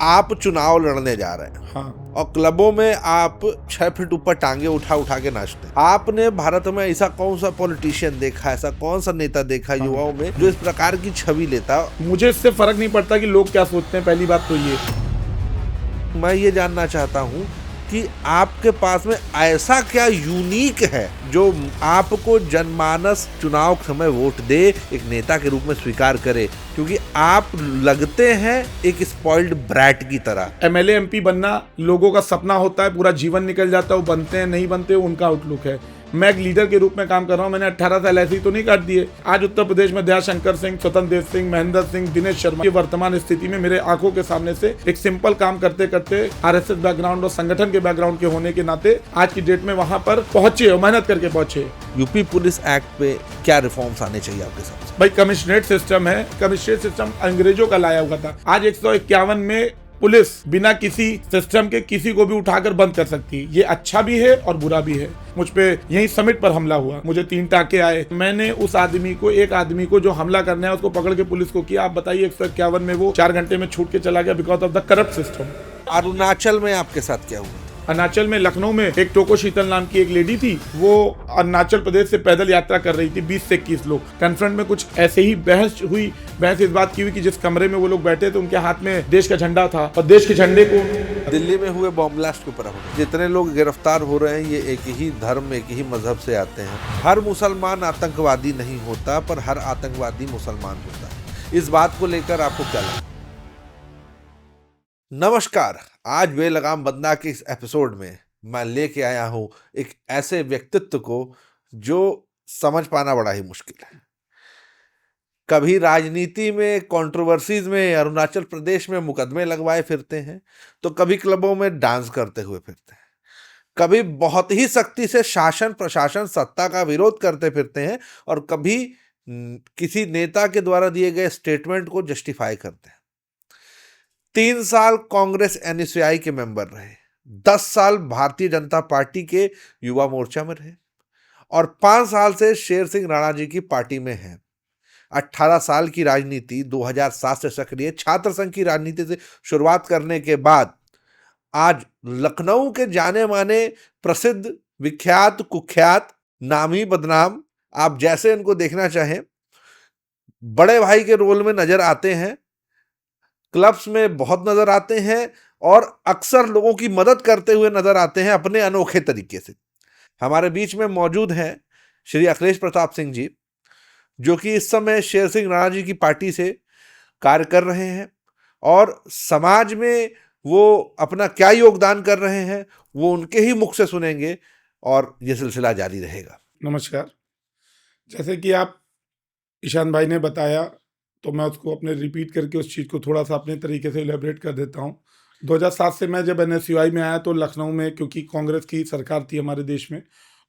आप चुनाव लड़ने जा रहे हैं। हाँ। और क्लबों में आप 6 फीट ऊपर टांगे उठा उठा के नाचते हैं। आपने भारत में ऐसा कौन सा पॉलिटिशियन देखा, ऐसा कौन सा नेता देखा युवाओं में जो इस प्रकार की छवि लेता? मुझे इससे फर्क नहीं पड़ता कि लोग क्या सोचते हैं। पहली बात तो ये, मैं ये जानना चाहता हूँ कि आपके पास में ऐसा क्या यूनिक है जो आपको जनमानस चुनाव के समय वोट दे, एक नेता के रूप में स्वीकार करे, क्योंकि आप लगते हैं एक स्पॉइल्ड ब्रैट की तरह। एमएलए एमपी बनना लोगों का सपना होता है, पूरा जीवन निकल जाता है, वो बनते हैं नहीं बनते, उनका आउटलुक है। मैं एक लीडर के रूप में काम कर रहा हूं। मैंने 18 साल ऐसे ही तो नहीं काट दिए। आज उत्तर प्रदेश में दयाशंकर सिंह, स्वतंत्र देव सिंह, महेंद्र सिंह, दिनेश शर्मा की वर्तमान स्थिति में मेरे आंखों के सामने से एक सिंपल काम करते करते आरएसएस बैकग्राउंड और संगठन के बैकग्राउंड के होने के नाते आज की डेट में वहां पर पहुंचे और मेहनत करके पहुंचे। यूपी पुलिस एक्ट पे क्या रिफॉर्म्स आने चाहिए आपके साथ? भाई कमिश्नरेट सिस्टम है। कमिश्नरेट सिस्टम अंग्रेजों का लाया हुआ था। आज 151 में पुलिस बिना किसी सिस्टम के किसी को भी उठाकर बंद कर सकती है। ये अच्छा भी है और बुरा भी है। मुझ पे यही समिट पर हमला हुआ, मुझे 3 टाके आए। मैंने उस आदमी को, एक आदमी को जो हमला करना है उसको पकड़ के पुलिस को किया। आप बताइए 151 में वो 4 घंटे में छूट के चला गया because of the corrupt system. Arunachal में आपके साथ क्या हुआ? अरुणाचल में, लखनऊ में एक टोको शीतल नाम की एक लेडी थी। वो अरुणाचल प्रदेश से पैदल यात्रा कर रही थी, 20 से 21 लोग। कॉन्फ्रेंट में कुछ ऐसे ही बहस हुई। बहस इस बात की हुई कि जिस कमरे में वो लोग बैठे थे उनके हाथ में देश का झंडा था और देश के झंडे को। दिल्ली में हुए बॉम्ब ब्लास्ट के ऊपर जितने लोग गिरफ्तार हो रहे हैं ये एक ही धर्म, एक ही मजहब से आते हैं। हर मुसलमान आतंकवादी नहीं होता, पर हर आतंकवादी मुसलमान होता है। इस बात को लेकर आपको क्या लगता है? नमस्कार, आज बेलगाम बंदा के इस एपिसोड में मैं लेके आया हूं एक ऐसे व्यक्तित्व को जो समझ पाना बड़ा ही मुश्किल है। कभी राजनीति में, कंट्रोवर्सीज में, अरुणाचल प्रदेश में मुकदमे लगवाए फिरते हैं, तो कभी क्लबों में डांस करते हुए फिरते हैं, कभी बहुत ही सख्ती से शासन प्रशासन सत्ता का विरोध करते फिरते हैं, और कभी किसी नेता के द्वारा दिए गए स्टेटमेंट को जस्टिफाई करते हैं। 3 साल कांग्रेस एनएसयूआई के मेंबर रहे, 10 साल भारतीय जनता पार्टी के युवा मोर्चा में रहे, और 5 साल से शेर सिंह राणा जी की पार्टी में हैं। 18 साल की राजनीति, 2007 से सक्रिय छात्र संघ की राजनीति से शुरुआत करने के बाद आज लखनऊ के जाने माने प्रसिद्ध, विख्यात, कुख्यात, नामी बदनाम, आप जैसे इनको देखना चाहें, बड़े भाई के रोल में नजर आते हैं, क्लब्स में बहुत नजर आते हैं, और अक्सर लोगों की मदद करते हुए नजर आते हैं अपने अनोखे तरीके से। हमारे बीच में मौजूद हैं श्री अखिलेश प्रताप सिंह जी, जो कि इस समय शेर सिंह राणा जी की पार्टी से कार्य कर रहे हैं, और समाज में वो अपना क्या योगदान कर रहे हैं वो उनके ही मुख से सुनेंगे, और ये सिलसिला जारी रहेगा। नमस्कार। जैसे कि आप ईशान भाई ने बताया, तो मैं उसको अपने रिपीट करके उस चीज़ को थोड़ा सा अपने तरीके से इलेबरेट कर देता हूँ। 2007 से मैं जब एनएसयूआई में आया तो लखनऊ में, क्योंकि कांग्रेस की सरकार थी हमारे देश में,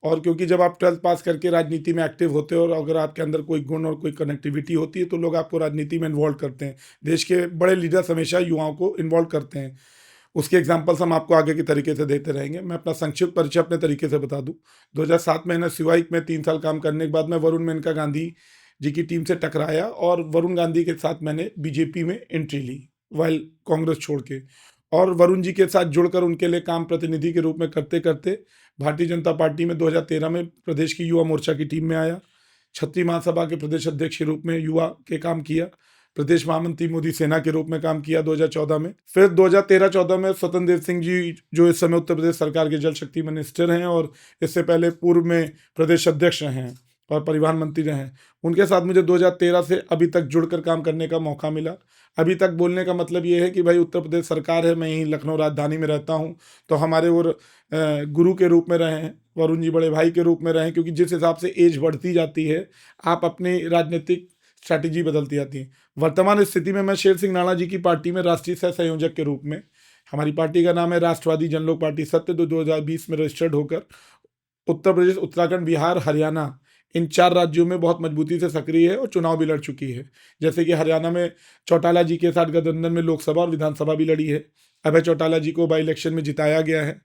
और क्योंकि जब आप 12th पास करके राजनीति में एक्टिव होते हो और अगर आपके अंदर कोई गुण और कोई कनेक्टिविटी होती है तो लोग आपको राजनीति में इन्वॉल्व करते हैं। देश के बड़े लीडर्स हमेशा युवाओं को इन्वॉल्व करते हैं। उसके एग्जाम्पल्स हम आपको आगे की तरीके से देते रहेंगे। मैं अपना संक्षिप्त परिचय अपने तरीके से बता दूं। 2007 में एनएसयूआई में 3 साल काम करने के बाद मैं वरुण मेनका गांधी जी की टीम से टकराया, और वरुण गांधी के साथ मैंने बीजेपी में एंट्री ली वाइल कांग्रेस छोड़ के, और वरुण जी के साथ जुड़कर उनके लिए काम प्रतिनिधि के रूप में करते करते भारतीय जनता पार्टी में 2013 में प्रदेश की युवा मोर्चा की टीम में आया। क्षत्रिय महासभा के प्रदेश अध्यक्ष के रूप में युवा के काम किया। प्रदेश महामंत्री मोदी सेना के रूप में काम किया 2014 में। फिर 2013-14 में स्वतंत्र देव सिंह जी, जो इस समय उत्तर प्रदेश सरकार के जल शक्ति मिनिस्टर हैं और इससे पहले पूर्व में प्रदेश अध्यक्ष रहे हैं और परिवहन मंत्री रहे हैं, उनके साथ मुझे 2013 से अभी तक जुड़कर काम करने का मौका मिला। अभी तक बोलने का मतलब ये है कि भाई उत्तर प्रदेश सरकार है, मैं यहीं लखनऊ राजधानी में रहता हूँ, तो हमारे वो गुरु के रूप में रहे हैं, वरुण जी बड़े भाई के रूप में रहे हैं, क्योंकि जिस हिसाब से एज बढ़ती जाती है आप अपनी राजनीतिक स्ट्रैटेजी बदलती जाती है। वर्तमान स्थिति में मैं शेर सिंह राणा जी की पार्टी में राष्ट्रीय सह संयोजक के रूप में, हमारी पार्टी का नाम है राष्ट्रवादी जनलोक पार्टी सत्य, 2020 में रजिस्टर्ड होकर उत्तर प्रदेश, उत्तराखंड, बिहार, हरियाणा, इन 4 राज्यों में बहुत मजबूती से सक्रिय है और चुनाव भी लड़ चुकी है। जैसे कि हरियाणा में चौटाला जी के साथ गठबंधन में लोकसभा और विधानसभा भी लड़ी है। अभय चौटाला जी को बाई इलेक्शन में जिताया गया है।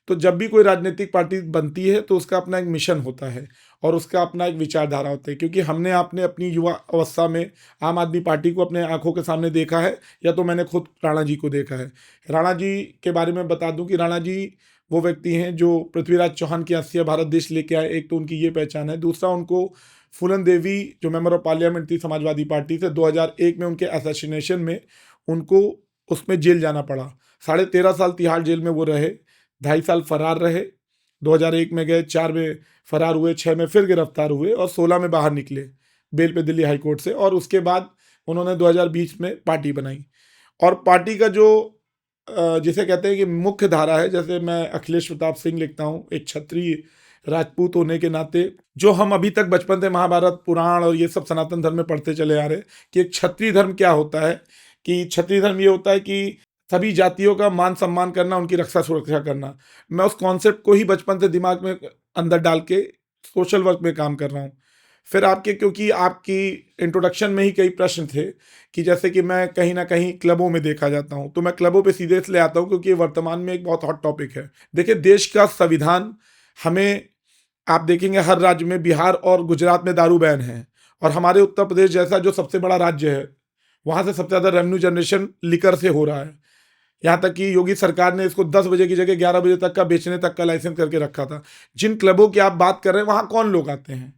तो जब भी कोई राजनीतिक पार्टी बनती है तो उसका अपना एक मिशन होता है और उसका अपना एक विचारधारा होता है, क्योंकि हमने आपने अपनी युवा अवस्था में आम आदमी पार्टी को अपने आंखों के सामने देखा है, या तो मैंने खुद राणा जी को देखा है। राणा जी के बारे में बता दूं कि राणा जी वो व्यक्ति हैं जो पृथ्वीराज चौहान की हस्तियां भारत देश लेके आए। एक तो उनकी ये पहचान है, दूसरा उनको फूलन देवी जो मेंबर ऑफ पार्लियामेंट थी समाजवादी पार्टी से, 2001 में उनके असैसिनेशन में उनको उसमें जेल जाना पड़ा। 13.5 साल तिहाड़ जेल में वो रहे, 2.5 साल फरार रहे। 2001 में गए, 4 में फरार हुए, 6 में फिर गिरफ्तार हुए और 16 में बाहर निकले बेल पे दिल्ली हाई कोर्ट से। और उसके बाद उन्होंने 2020 में पार्टी बनाई। और पार्टी का जो जिसे कहते हैं कि मुख्य धारा है, जैसे मैं अखिलेश प्रताप सिंह लिखता हूँ, एक क्षत्रिय राजपूत होने के नाते, जो हम अभी तक बचपन से महाभारत पुराण और ये सब सनातन धर्म में पढ़ते चले आ रहे कि एक क्षत्रिय धर्म क्या होता है, कि क्षत्रिय धर्म ये होता है कि सभी जातियों का मान सम्मान करना, उनकी रक्षा सुरक्षा करना। मैं उस कॉन्सेप्ट को ही बचपन से दिमाग में अंदर डाल के सोशल वर्क में काम कर रहा हूँ। फिर आपके, क्योंकि आपकी इंट्रोडक्शन में ही कई प्रश्न थे कि जैसे कि मैं कहीं ना कहीं क्लबों में देखा जाता हूँ, तो मैं क्लबों पे सीधे इसलिए आता हूँ क्योंकि ये वर्तमान में एक बहुत हॉट टॉपिक है। देखिए, देश का संविधान हमें, आप देखेंगे हर राज्य में, बिहार और गुजरात में दारू बैन है, और हमारे उत्तर प्रदेश जैसा जो सबसे बड़ा राज्य है, वहाँ से सबसे ज़्यादा रेवेन्यू जनरेशन लिकर से हो रहा है। यहाँ तक कि योगी सरकार ने इसको 10 बजे की जगह 11 बजे तक का बेचने तक का लाइसेंस करके रखा था। जिन क्लबों की आप बात कर रहे हैं, वहाँ कौन लोग आते हैं?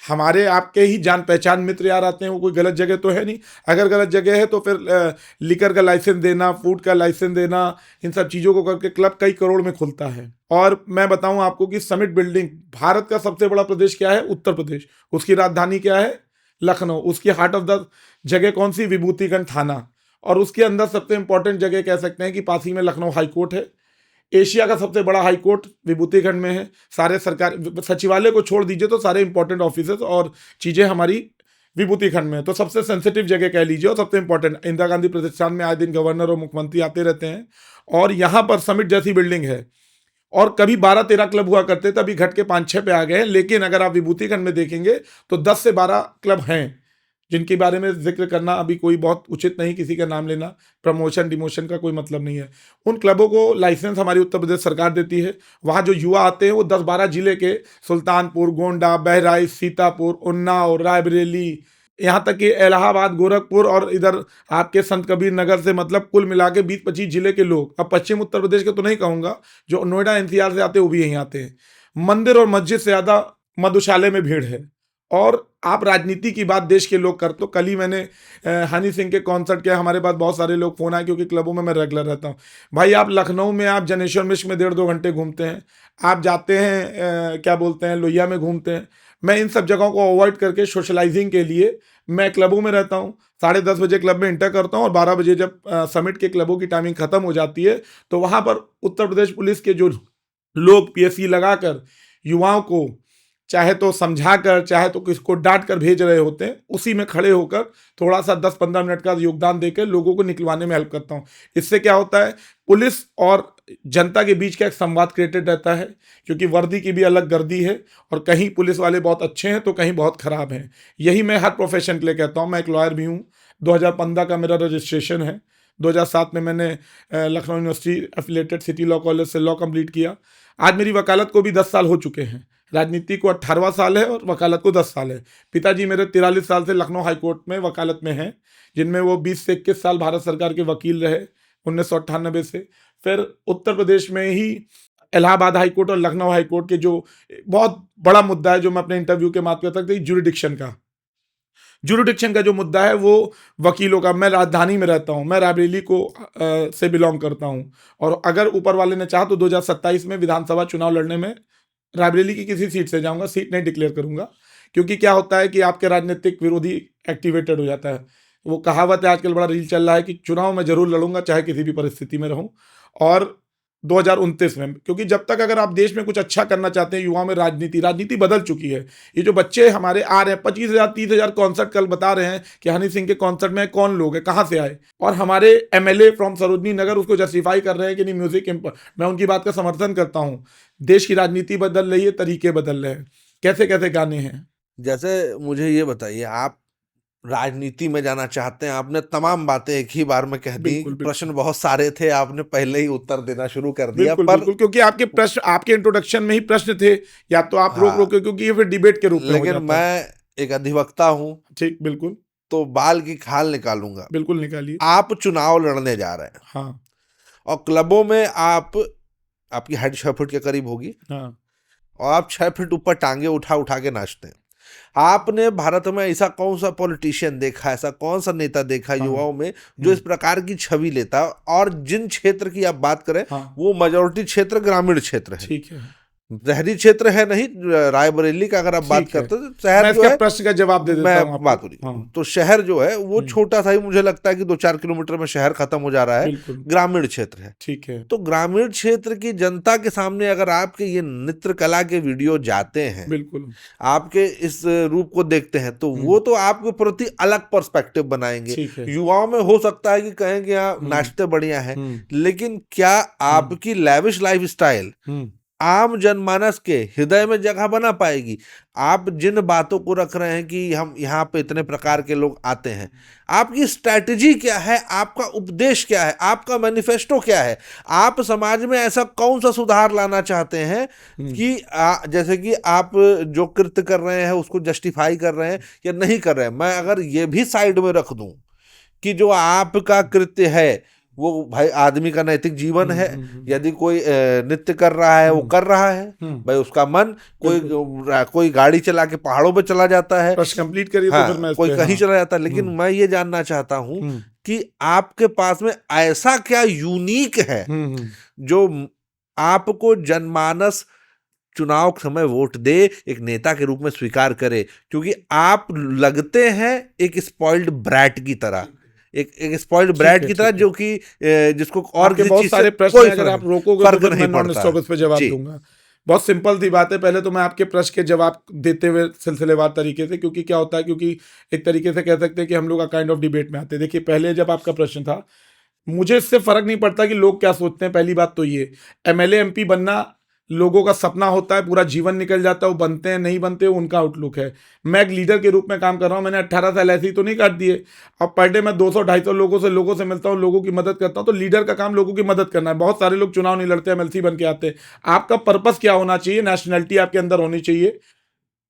हमारे आपके ही जान पहचान मित्र यार आते हैं, वो कोई गलत जगह तो है नहीं। अगर गलत जगह है तो फिर लिकर का लाइसेंस देना, फूड का लाइसेंस देना, इन सब चीज़ों को करके क्लब कई करोड़ में खुलता है। और मैं बताऊं आपको कि समिट बिल्डिंग, भारत का सबसे बड़ा प्रदेश क्या है? उत्तर प्रदेश। उसकी राजधानी क्या है? लखनऊ। उसकी हार्ट ऑफ द जगह कौन सी? विभूतिगंज थाना। और उसके अंदर सबसे इंपॉर्टेंट जगह कह सकते हैं कि पास ही में लखनऊ हाई कोर्ट है। एशिया का सबसे बड़ा हाई कोर्ट विभूतिखंड में है। सारे सरकार सचिवालय को छोड़ दीजिए तो सारे इंपॉर्टेंट ऑफिसेस और चीज़ें हमारी विभूतिखंड में है। तो सबसे सेंसिटिव जगह कह लीजिए और सबसे इंपॉर्टेंट, इंदिरा गांधी प्रतिष्ठान में आए दिन गवर्नर और मुख्यमंत्री आते रहते हैं। और यहाँ पर समिट जैसी बिल्डिंग है, और कभी 12-13 क्लब हुआ करते थे, अभी घट के 5-6 पे आ गए हैं। लेकिन अगर आप विभूतिखंड में देखेंगे तो 10 से 12 क्लब हैं, जिनके बारे में जिक्र करना अभी कोई बहुत उचित नहीं, किसी का नाम लेना, प्रमोशन डिमोशन का कोई मतलब नहीं है। उन क्लबों को लाइसेंस हमारी उत्तर प्रदेश सरकार देती है। वहाँ जो युवा आते हैं वो 10-12 जिले के, सुल्तानपुर, गोंडा, बहराइच, सीतापुर, उन्नाव, रायबरेली, यहाँ तक कि इलाहाबाद, गोरखपुर और इधर आपके संत कबीर नगर से, मतलब कुल मिला के 20-25 जिले के लोग, अब पश्चिम उत्तर प्रदेश के तो नहीं कहूँगा, जो नोएडा एनसीआर से आते हैं वो भी यहीं आते हैं। मंदिर और मस्जिद से ज़्यादा मधुशाले में भीड़ है। और आप राजनीति की बात देश के लोग कर, तो कल ही मैंने हनी सिंह के कॉन्सर्ट किया। हमारे पास बहुत सारे लोग फ़ोन आए, क्योंकि क्लबों में मैं रेगुलर रहता हूँ। भाई, आप लखनऊ में आप जनेश्वर मिश्र में 1.5-2 घंटे घूमते हैं, आप जाते हैं क्या बोलते हैं, लोहिया में घूमते हैं। मैं इन सब जगहों को अवॉइड करके सोशलाइजिंग के लिए मैं क्लबों में रहता हूँ। 10:30 बजे क्लब में इंटर करता हूँ, और 12 बजे जब समिट के क्लबों की टाइमिंग खत्म हो जाती है तो वहाँ पर उत्तर प्रदेश पुलिस के जो लोग पीएससी लगाकर युवाओं को चाहे तो समझा कर, चाहे तो किसको डांट कर भेज रहे होते हैं, उसी में खड़े होकर थोड़ा सा 10-15 मिनट का योगदान देकर लोगों को निकलवाने में हेल्प करता हूँ। इससे क्या होता है, पुलिस और जनता के बीच का एक संवाद क्रिएटेड रहता है, क्योंकि वर्दी की भी अलग गर्दी है, और कहीं पुलिस वाले बहुत अच्छे हैं तो कहीं बहुत खराब हैं। यही मैं हर प्रोफेशन के लिए कहता हूँ। मैं एक लॉयर भी हूँ, 2015 का मेरा रजिस्ट्रेशन है। 2007 में मैंने Lucknow university affiliated city law college से लॉ कंप्लीट किया। आज मेरी वकालत को भी 10 साल हो चुके हैं। राजनीति को 18वां साल है और वकालत को 10 साल है। पिताजी मेरे 43 साल से लखनऊ हाई कोर्ट में वकालत में हैं, जिनमें वो 20 से 21 साल भारत सरकार के वकील रहे 1998 से। फिर उत्तर प्रदेश में ही इलाहाबाद हाई कोर्ट और लखनऊ हाई कोर्ट के जो बहुत बड़ा मुद्दा है, जो मैं अपने इंटरव्यू के माध्यम तक जुरिडिक्शन का जो मुद्दा है, वो वकीलों का। मैं राजधानी में रहता हूँ, मैं रायबरेली को से बिलोंग करता हूँ, और अगर ऊपर वाले ने चाहा तो 2027 में विधानसभा चुनाव लड़ने में रायबरेली की किसी सीट से जाऊंगा, सीट नहीं डिक्लेयर करूंगा। क्योंकि क्या होता है कि आपके राजनीतिक विरोधी एक्टिवेटेड हो जाता है। वो कहावत है, आजकल बड़ा रील चल रहा है कि चुनाव में जरूर लड़ूंगा चाहे किसी भी परिस्थिति में रहूं। और 2029 में, क्योंकि जब तक अगर आप देश में कुछ अच्छा करना चाहते हैं, युवाओं में राजनीति बदल चुकी है। ये जो बच्चे हमारे आ रहे हैं, 25,000 30,000 कॉन्सर्ट, कल बता रहे हैं कि हनी सिंह के कॉन्सर्ट में कौन लोग हैं, कहाँ से आए, और हमारे एमएलए फ्रॉम सरोजनी नगर उसको जस्टिफाई कर रहे हैं कि नहीं म्यूजिक। मैं उनकी बात का समर्थन करता हूँ। देश की राजनीति बदल रही है, तरीके बदल रहे हैं, कैसे कैसे गाने हैं। जैसे मुझे ये बताइए, आप राजनीति में जाना चाहते हैं, आपने तमाम बातें एक ही बार में कह दी। बिल्कुल, बिल्कुल। प्रश्न बहुत सारे थे, आपने पहले ही उत्तर देना शुरू कर दिया। बिल्कुल, पर बिल्कुल, क्योंकि आपके प्रश्न, आपके इंट्रोडक्शन में ही प्रश्न थे, या तो आप रोक हाँ, रोके, क्योंकि ये फिर डिबेट के रूप में हो लेकिन जाता है। मैं एक अधिवक्ता हूं, ठीक, बिल्कुल, तो बाल की खाल निकालूंगा। बिल्कुल निकालिए। आप चुनाव लड़ने जा रहे हैं हाँ, और क्लबों में आपकी हाइट 6 फुट के करीब होगी हाँ, और आप 6 फुट ऊपर टांगे उठा उठा के नाचते हैं। आपने भारत में ऐसा कौन सा पॉलिटिशियन देखा, ऐसा कौन सा नेता देखा हाँ, युवाओं में जो इस प्रकार की छवि लेता है? और जिन क्षेत्र की आप बात करें, हाँ, वो मेजोरिटी क्षेत्र ग्रामीण क्षेत्र है, ठीक है, शहरी क्षेत्र है नहीं। रायबरेली का अगर आप बात ठीक है। करते हो तो शहर मैं जो इसका है, प्रश्न का जवाब दे देता हूँ मैं बात हो आपको। रही हाँ, तो शहर जो है वो हम्म, छोटा सा ही, मुझे लगता है कि 2-4 किलोमीटर में शहर खत्म हो जा रहा है, बिल्कुल, ग्रामीण क्षेत्र है। ठीक है, तो ग्रामीण क्षेत्र की जनता के सामने अगर आपके ये नृत्य कला के वीडियो जाते हैं, बिल्कुल, आपके इस रूप को देखते हैं, तो वो तो आपके प्रति अलग पर्सपेक्टिव बनाएंगे। ठीक है, युवाओं में हो सकता है कि कहें कि हाँ हम्म, नाचते बढ़िया है, हम्म, लेकिन क्या आपकी लैविश लाइफस्टाइल हम्म, आम जनमानस के हृदय में जगह बना पाएगी? आप जिन बातों को रख रहे हैं कि हम यहाँ पे इतने प्रकार के लोग आते हैं, आपकी स्ट्रैटेजी क्या है, आपका उपदेश क्या है, आपका मैनिफेस्टो क्या है? आप समाज में ऐसा कौन सा सुधार लाना चाहते हैं कि जैसे कि आप जो कृत्य कर रहे हैं उसको जस्टिफाई कर रहे हैं या नहीं कर रहे हैं? मैं अगर ये भी साइड में रख दूं कि जो आपका कृत्य है वो भाई आदमी का नैतिक जीवन है, यदि कोई नृत्य कर रहा है वो कर रहा है, भाई उसका मन, कोई गाड़ी चला के पहाड़ों पे चला जाता है, प्रश्न कंप्लीट करिए तो हाँ, फिर मैं इस कोई पे, कहीं हाँ, चला जाता है। लेकिन मैं ये जानना चाहता हूं कि आपके पास में ऐसा क्या यूनिक है जो आपको जनमानस चुनाव के समय वोट दे, एक नेता के रूप में स्वीकार करे? क्योंकि आप लगते हैं एक स्पॉइल्ड ब्रैट की तरह, एक स्पॉइल्ड ब्रैट की तरह, जो कि जिसको और आपके किसी बहुत चीज सारे से प्रश्न कोई हैं, अगर आप रोकोगे फर्क तो फिर मैं नहीं नॉन पड़ता स्टॉप है। इस पे जवाब जी, दूंगा। बहुत सिंपल सी बात है। पहले तो मैं आपके प्रश्न के जवाब देते हुए सिलसिलेवार तरीके से, क्योंकि क्या होता है, क्योंकि एक तरीके से कह सकते हैं कि हम लोग काइंड ऑफ डिबेट में आते हैं। देखिए, पहले जब आपका प्रश्न था, मुझे इससे फर्क नहीं पड़ता कि लोग क्या सोचते हैं। पहली बात तो ये, एमएलए एमपी बनना लोगों का सपना होता है, पूरा जीवन निकल जाता है, वो बनते हैं नहीं बनते, उनका आउटलुक है। मैं एक लीडर के रूप में काम कर रहा हूँ। मैंने 18 साल ऐसे ही तो नहीं काट दिए। अब पर डे मैं 200-250 लोगों से मिलता हूँ, लोगों की मदद करता हूँ। तो लीडर का काम लोगों की मदद करना है। बहुत सारे लोग चुनाव नहीं लड़ते, एमएलसी बन के आते हैं। आपका पर्पस क्या होना चाहिए? नेशनैलिटी आपके अंदर होनी चाहिए।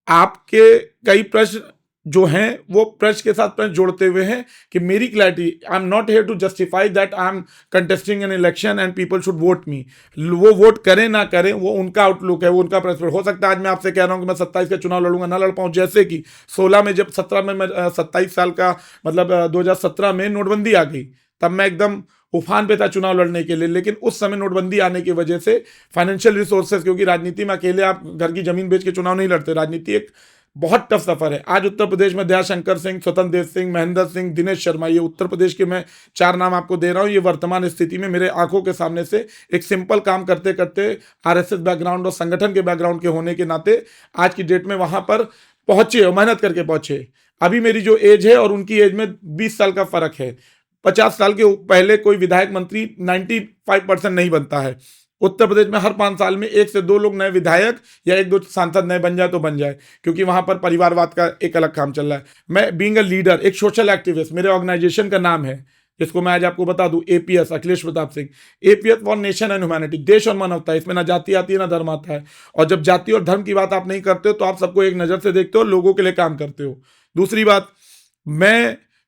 आपके कई प्रश्न जो हैं वो प्रश्न के साथ प्रश्न जोड़ते हुए हैं कि मेरी clarity, I am not here to justify that I am contesting an election and people should vote me. वो वोट करें ना करें, वो उनका आउटलुक है, वो उनका प्रश्न। हो सकता है आज मैं आपसे कह रहा हूं कि मैं 27 का चुनाव लड़ूंगा, ना लड़ पाऊं। जैसे कि 16 में, जब 17 में मैं 27 साल का, मतलब 2017 में नोटबंदी आ गई, तब मैं एकदम उफान पे था चुनाव लड़ने के लिए। लेकिन उस समय नोटबंदी आने की वजह से फाइनेंशियल रिसोर्सेज, क्योंकि राजनीति में अकेले आप घर की जमीन बेच के चुनाव नहीं लड़ते, राजनीति एक बहुत टफ सफर है। आज उत्तर प्रदेश में दयाशंकर सिंह, स्वतंत्र देव सिंह, महेंद्र सिंह, दिनेश शर्मा, ये उत्तर प्रदेश के मैं 4 नाम आपको दे रहा हूँ। ये वर्तमान स्थिति में मेरे आंखों के सामने से एक सिंपल काम करते करते आरएसएस बैकग्राउंड और संगठन के बैकग्राउंड के होने के नाते आज की डेट में वहां पर पहुंचे और मेहनत करके पहुंचे। अभी मेरी जो एज है और उनकी एज में 20 साल का फर्क है। 50 साल के पहले कोई विधायक मंत्री 95% नहीं बनता है। उत्तर प्रदेश में हर 5 साल में 1 से 2 लोग नए विधायक या 1-2 सांसद नए बन जाए तो बन जाए, क्योंकि वहां पर परिवारवाद का एक अलग काम चल रहा है। मैं बीइंग अ लीडर, एक सोशल एक्टिविस्ट, मेरे ऑर्गेनाइजेशन का नाम है, जिसको मैं आज आपको बता दूं, APS, Akhilesh Pratap Singh. APS for nation and humanity, देश और मानवता। इसमें ना जाति आती है ना धर्म आता है। और जब जाति और धर्म की बात आप नहीं करते हो तो आप सबको एक नजर से देखते हो, लोगों के लिए काम करते हो। दूसरी बात,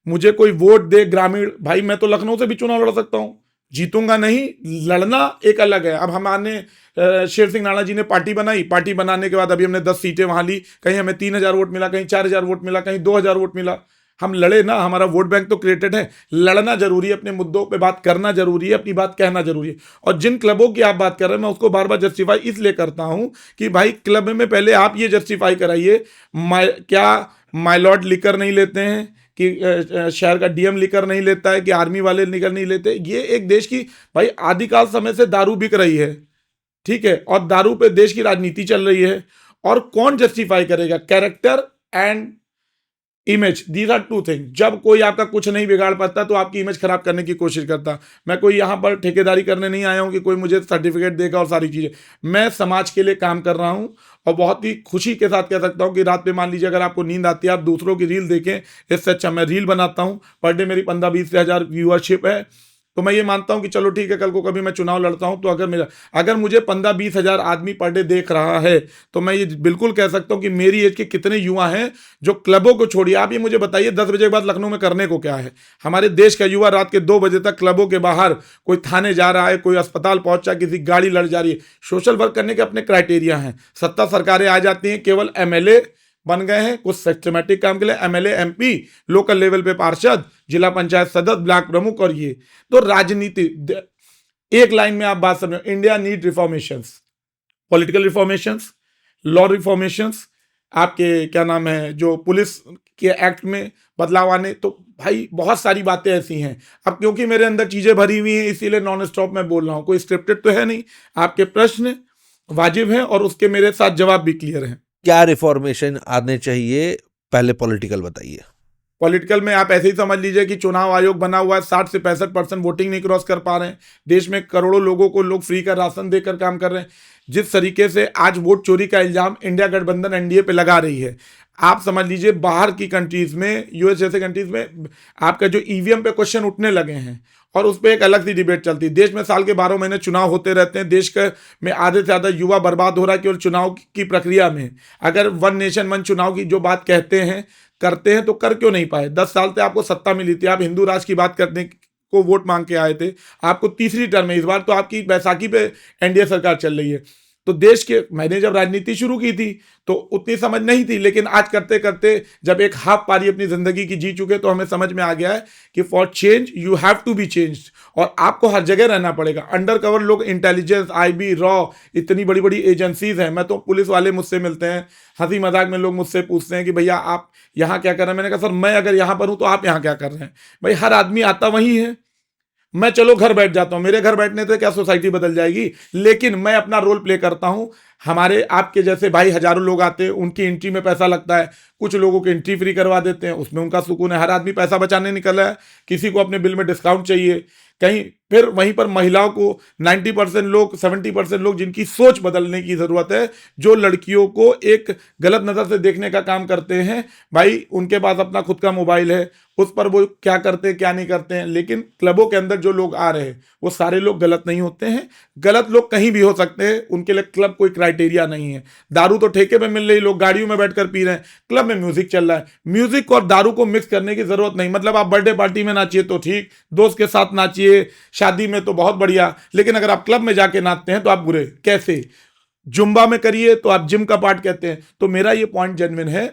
मुझे कोई वोट दे ग्रामीण, भाई मैं तो लखनऊ से भी चुनाव लड़ सकता हूं, जीतूंगा नहीं, लड़ना एक अलग है। अब हमारे शेर सिंह राणा जी ने पार्टी बनाई, पार्टी बनाने के बाद अभी हमने 10 सीटें वहां ली, कहीं हमें 3000 वोट मिला, कहीं 4000 वोट मिला, कहीं 2000 वोट मिला। हम लड़े ना, हमारा वोट बैंक तो क्रिएटेड है। लड़ना जरूरी है, अपने मुद्दों पे बात करना जरूरी है, अपनी बात कहना जरूरी है। और जिन क्लबों की आप बात कर रहे हैं, मैं उसको बार बार जस्टिफाई इसलिए करता हूं कि भाई क्लब में पहले आप ये जस्टिफाई कराइए, क्या माय लॉर्ड लिकर नहीं लेते हैं, कि शहर का डीएम लिकर नहीं लेता है, कि आर्मी वाले लिकर नहीं लेते। ये एक देश की, भाई आदिकाल समय से दारू बिक रही है, ठीक है, और दारू पे देश की राजनीति चल रही है। और कौन जस्टिफाई करेगा? Character and image, these are two thing. जब कोई आपका कुछ नहीं बिगाड़ पाता तो आपकी इमेज खराब करने की कोशिश करता। मैं कोई यहाँ पर ठेकेदारी करने नहीं आया हूँ कि कोई मुझे सर्टिफिकेट देगा और सारी चीज़ें। मैं समाज के लिए काम कर रहा हूँ और बहुत ही खुशी के साथ कह सकता हूँ कि रात में मान लीजिए अगर आपको नींद आती है, आप दूसरों की रील देखें, इससे अच्छा मैं रील बनाता हूँ, पर डे मेरी 15-20 हज़ार व्यूअरशिप है। तो मैं ये मानता हूं कि चलो ठीक है, कल को कभी मैं चुनाव लड़ता हूं तो अगर मुझे 15-20 हज़ार आदमी पर डे देख रहा है तो मैं ये बिल्कुल कह सकता हूं कि मेरी एज के कितने युवा हैं जो क्लबों को छोड़िए। आप ये मुझे बताइए 10 बजे के बाद लखनऊ में करने को क्या है? हमारे देश का युवा रात के 2 बजे तक क्लबों के बाहर, कोई थाने जा रहा है, कोई अस्पताल पहुंचा, किसी गाड़ी लड़ जा रही है। सोशल वर्क करने के अपने क्राइटेरिया हैं। सत्ता सरकारें आ जाती हैं, केवल एमएलए बन गए हैं कुछ सिस्टमैटिक काम के लिए, एमएलए, एमपी, लोकल लेवल पे पार्षद, जिला पंचायत सदस्य, ब्लॉक प्रमुख, और ये तो राजनीति। एक लाइन में आप बात समझो, इंडिया नीड रिफॉर्मेशंस, पॉलिटिकल रिफॉर्मेशंस, लॉ रिफॉर्मेशंस, आपके क्या नाम है जो पुलिस के एक्ट में बदलाव आने। तो भाई बहुत सारी बातें ऐसी हैं। अब क्योंकि मेरे अंदर चीजें भरी हुई हैं इसीलिए नॉन स्टॉप मैं बोल रहा हूँ, कोई स्क्रिप्टेड तो है नहीं। आपके प्रश्न वाजिब हैं और उसके मेरे साथ जवाब भी क्लियर हैं। क्या रिफॉर्मेशन आने चाहिए, पहले पॉलिटिकल बताइए। पॉलिटिकल में आप ऐसे ही समझ लीजिए कि चुनाव आयोग बना हुआ है, 60 से 65% वोटिंग नहीं क्रॉस कर पा रहे हैं। देश में करोड़ों लोगों को लोग फ्री का राशन देकर काम कर रहे हैं। जिस तरीके से आज वोट चोरी का इल्जाम इंडिया गठबंधन एनडीए पे लगा रही है, आप समझ लीजिए बाहर की कंट्रीज में, यूएस जैसे कंट्रीज में आपका जो ईवीएम पे क्वेश्चन उठने लगे हैं और उस पर एक अलग सी डिबेट चलती है। देश में साल के 12 महीने चुनाव होते रहते हैं। देश के में आधे से ज़्यादा युवा बर्बाद हो रहा है केवल चुनाव की प्रक्रिया में। अगर वन नेशन वन चुनाव की जो बात कहते हैं करते हैं तो कर क्यों नहीं पाए? 10 साल से आपको सत्ता मिली थी, आप हिंदू राष्ट्र की बात करने को वोट मांग के आए थे, आपको तीसरी टर्म है, इस बार तो आपकी बैसाखी पे एनडीए सरकार चल रही है। तो देश के, मैंने जब राजनीति शुरू की थी तो उतनी समझ नहीं थी, लेकिन आज करते करते जब एक हाफ पारी अपनी जिंदगी की जी चुके तो हमें समझ में आ गया है कि for change you have to be changed, और आपको हर जगह रहना पड़ेगा। अंडर कवर लोग, इंटेलिजेंस, आईबी, रॉ, इतनी बड़ी बड़ी एजेंसीज हैं। मैं तो, पुलिस वाले मुझसे मिलते हैं, हंसी मजाक में लोग मुझसे पूछते हैं कि भैया आप यहाँ क्या कर रहे हैं? मैंने कहा सर मैं अगर यहाँ पर हूँ तो आप यहाँ क्या कर रहे हैं? भाई हर आदमी आता वही है। मैं चलो घर बैठ जाता हूं, मेरे घर बैठने से क्या सोसाइटी बदल जाएगी? लेकिन मैं अपना रोल प्ले करता हूं। हमारे आपके जैसे भाई हजारों लोग आते हैं, उनकी एंट्री में पैसा लगता है, कुछ लोगों की एंट्री फ्री करवा देते हैं, उसमें उनका सुकून है। हर आदमी पैसा बचाने निकला है, किसी को अपने बिल में डिस्काउंट चाहिए कहीं। फिर वहीं पर महिलाओं को 90% लोग, 70% लोग जिनकी सोच बदलने की जरूरत है, जो लड़कियों को एक गलत नजर से देखने का काम करते हैं, भाई उनके पास अपना खुद का मोबाइल है, उस पर वो क्या करते हैं क्या नहीं करते हैं। लेकिन क्लबों के अंदर जो लोग आ रहे हैं वो सारे लोग गलत नहीं होते हैं। गलत लोग कहीं भी हो सकते हैं, उनके लिए क्लब कोई क्राइटेरिया नहीं है। दारू तो ठेके पे मिल रही, लोग गाड़ियों में बैठकर पी रहे हैं, क्लब में म्यूजिक चल रहा है। म्यूजिक और दारू को मिक्स करने की जरूरत नहीं। मतलब आप बर्थडे पार्टी में नाचिए तो ठीक, दोस्त के साथ नाचिए, शादी में तो बहुत बढ़िया, लेकिन अगर आप क्लब में जाके नाचते हैं तो आप बुरे। कैसे? जुम्बा में करिए तो आप जिम का पार्ट कहते हैं। तो मेरा ये पॉइंट जेन्युइन है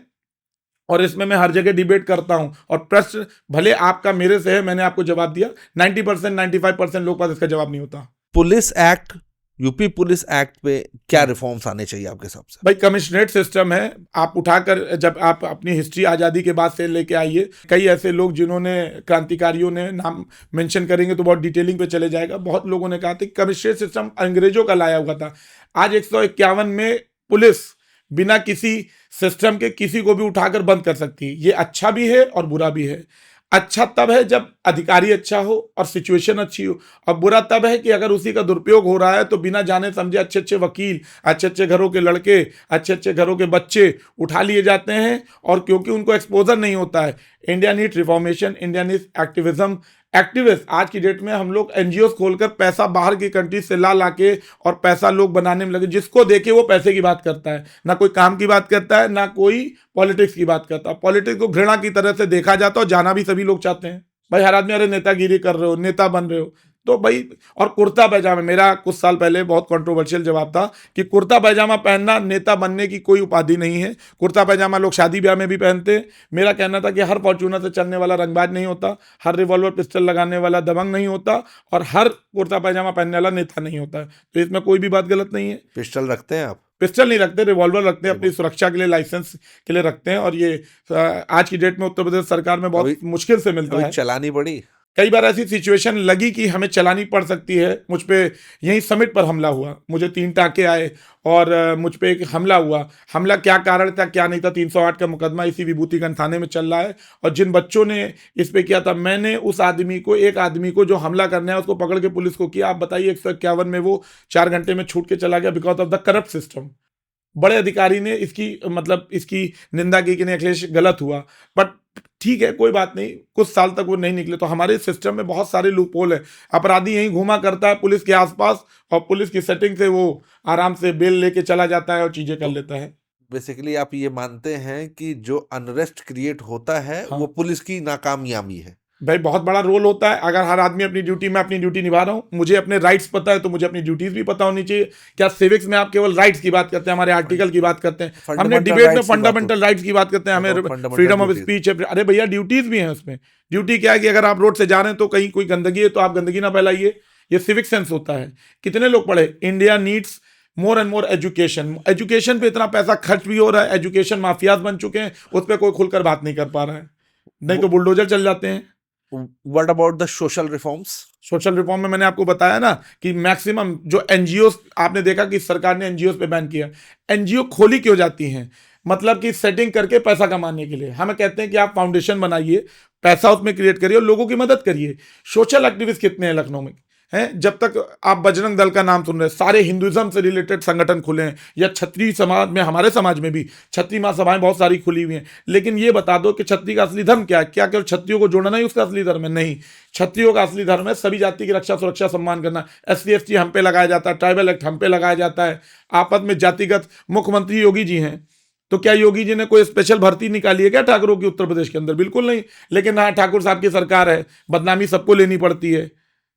और इसमें मैं हर जगह डिबेट करता हूं, और प्रश्न भले आपका मेरे से है, मैंने आपको जवाब दिया। 90% 95% लोग पास इसका जवाब नहीं होता। Police act, UP police act पे क्या रिफॉर्म्स आने चाहिए आपके हिसाब से? भाई कमिश्नरेट सिस्टम है, आप उठाकर जब आप अपनी हिस्ट्री आज़ादी के बाद से लेके आइए, कई ऐसे लोग जिन्होंने, क्रांतिकारियों ने, नाम मेंशन करेंगे तो बहुत डिटेलिंग पे चले जाएगा, बहुत लोगों ने कहा था कि कमिश्नरेट सिस्टम अंग्रेजों का लाया हुआ था। आज 151 में पुलिस बिना किसी सिस्टम के किसी को भी उठाकर बंद कर सकती है। ये अच्छा भी है और बुरा भी है। अच्छा तब है जब अधिकारी अच्छा हो और सिचुएशन अच्छी हो, और बुरा तब है कि अगर उसी का दुरुपयोग हो रहा है तो बिना जाने समझे अच्छे अच्छे वकील, अच्छे अच्छे घरों के लड़के, अच्छे अच्छे घरों के बच्चे उठा लिए जाते हैं, और क्योंकि उनको एक्सपोजर नहीं होता है। India need reformation, India need activism. Activist, आज की डेट में हम लोग एनजीओ खोलकर पैसा बाहर की कंट्री से ला के और पैसा लोग बनाने में लगे। जिसको देखे वो पैसे की बात करता है, ना कोई काम की बात करता है, ना कोई पॉलिटिक्स की बात करता है। पॉलिटिक्स को घृणा की तरह से देखा जाता है और जाना भी सभी लोग चाहते हैं। भाई हर आदमी, अरे नेतागिरी कर रहे हो, नेता बन रहे हो, तो भाई, और कुर्ता पैजामा, मेरा कुछ साल पहले बहुत कंट्रोवर्शियल जवाब था कि कुर्ता पैजामा पहनना नेता बनने की कोई उपाधि नहीं है। कुर्ता पैजामा लोग शादी ब्याह में भी पहनते हैं। मेरा कहना था कि हर फॉर्च्यूनर से चलने वाला रंगबाज नहीं होता, हर रिवॉल्वर पिस्टल लगाने वाला दबंग नहीं होता, और हर कुर्ता पैजामा पहनने वाला नेता नहीं होता है। तो इसमें कोई भी बात गलत नहीं है। पिस्टल रखते हैं आप? पिस्टल नहीं रखते, रिवॉल्वर रखते हैं, अपनी सुरक्षा के लिए, लाइसेंस के लिए रखते हैं। और ये आज की डेट में उत्तर प्रदेश सरकार में बहुत मुश्किल से मिलता है। चलानी पड़ी? कई बार ऐसी सिचुएशन लगी कि हमें चलानी पड़ सकती है। मुझ पे यहीं समिट पर हमला हुआ, मुझे 3 टाँके आए और मुझ पे एक हमला हुआ। हमला क्या कारण था क्या नहीं था, 308 का मुकदमा इसी विभूतिगंज थाने में चल रहा है। और जिन बच्चों ने इस पे किया था, मैंने उस आदमी को, एक आदमी को जो हमला करने है उसको पकड़ के पुलिस को किया। आप बताइए 151 में वो 4 घंटे में छूट के चला गया because of the corrupt system. बड़े अधिकारी ने इसकी मतलब इसकी निंदा की कि नहीं अखिलेश गलत हुआ, बट ठीक है कोई बात नहीं, कुछ साल तक वो नहीं निकले। तो हमारे सिस्टम में बहुत सारे लूप होल है। अपराधी यहीं घूमा करता है पुलिस के आसपास और पुलिस की सेटिंग से वो आराम से बेल लेके चला जाता है और चीजें कर लेता है। बेसिकली आप ये मानते हैं कि जो अनरेस्ट क्रिएट होता है हाँ। वो पुलिस की नाकामयाबी है। भाई बहुत बड़ा रोल होता है। अगर हर आदमी अपनी ड्यूटी, मैं अपनी ड्यूटी निभा रहा हूँ, मुझे अपने राइट्स पता है, तो मुझे अपनी ड्यूटीज भी पता होनी चाहिए। क्या सिविक्स में आप केवल राइट्स की बात करते हैं, हमारे आर्टिकल की बात करते हैं, हमने Fundamental डिबेट में rights की बात फंडामेंटल राइट्स की बात करते हैं, हमें fundamental freedom of duties। Speech है। अरे भैया ड्यूटीज भी हैं उसमें। ड्यूटी क्या है कि अगर आप रोड से जा रहे हैं तो कहीं कोई गंदगी है तो आप गंदगी ना फैलाइए, ये सिविक सेंस होता है। कितने लोग पढ़े? India needs more and more education. Education पे इतना पैसा खर्च भी हो रहा है, एजुकेशन माफियाज बन चुके हैं, उस पर कोई खुलकर बात नहीं कर पा रहा है, नहीं तो बुलडोजर चल जाते हैं। What about the social reforms? Social reform में मैंने आपको बताया ना कि मैक्सिमम जो एनजीओ, आपने देखा कि सरकार ने एनजीओ पे बैन किया। एनजीओ खोली क्यों जाती हैं? मतलब कि सेटिंग करके पैसा कमाने के लिए। हमें कहते हैं कि आप फाउंडेशन बनाइए, पैसा उसमें क्रिएट करिए और लोगों की मदद करिए। सोशल एक्टिविस्ट कितने हैं लखनऊ में? हैं, जब तक आप बजरंग दल का नाम सुन रहे हैं, सारे हिंदुइज्म से रिलेटेड संगठन खुले हैं, या क्षत्रिय समाज में, हमारे समाज में भी क्षत्रिय महासभाएं बहुत सारी खुली हुई हैं। लेकिन ये बता दो कि क्षत्रिय का असली धर्म क्या है? क्या केवल क्षत्रियों को जोड़ना ही उसका असली धर्म है? नहीं, क्षत्रियों का असली धर्म है सभी जाति की रक्षा, सुरक्षा, सम्मान करना। SC ST हम पे लगाया जाता है, ट्राइबल एक्ट हम पे लगाया जाता है। आपस में जातिगत, मुख्यमंत्री योगी जी हैं, तो क्या योगी जी ने कोई स्पेशल भर्ती निकाली है क्या ठाकुरों की उत्तर प्रदेश के अंदर? बिल्कुल नहीं। लेकिन हाँ, ठाकुर साहब की सरकार है, बदनामी सबको लेनी पड़ती है।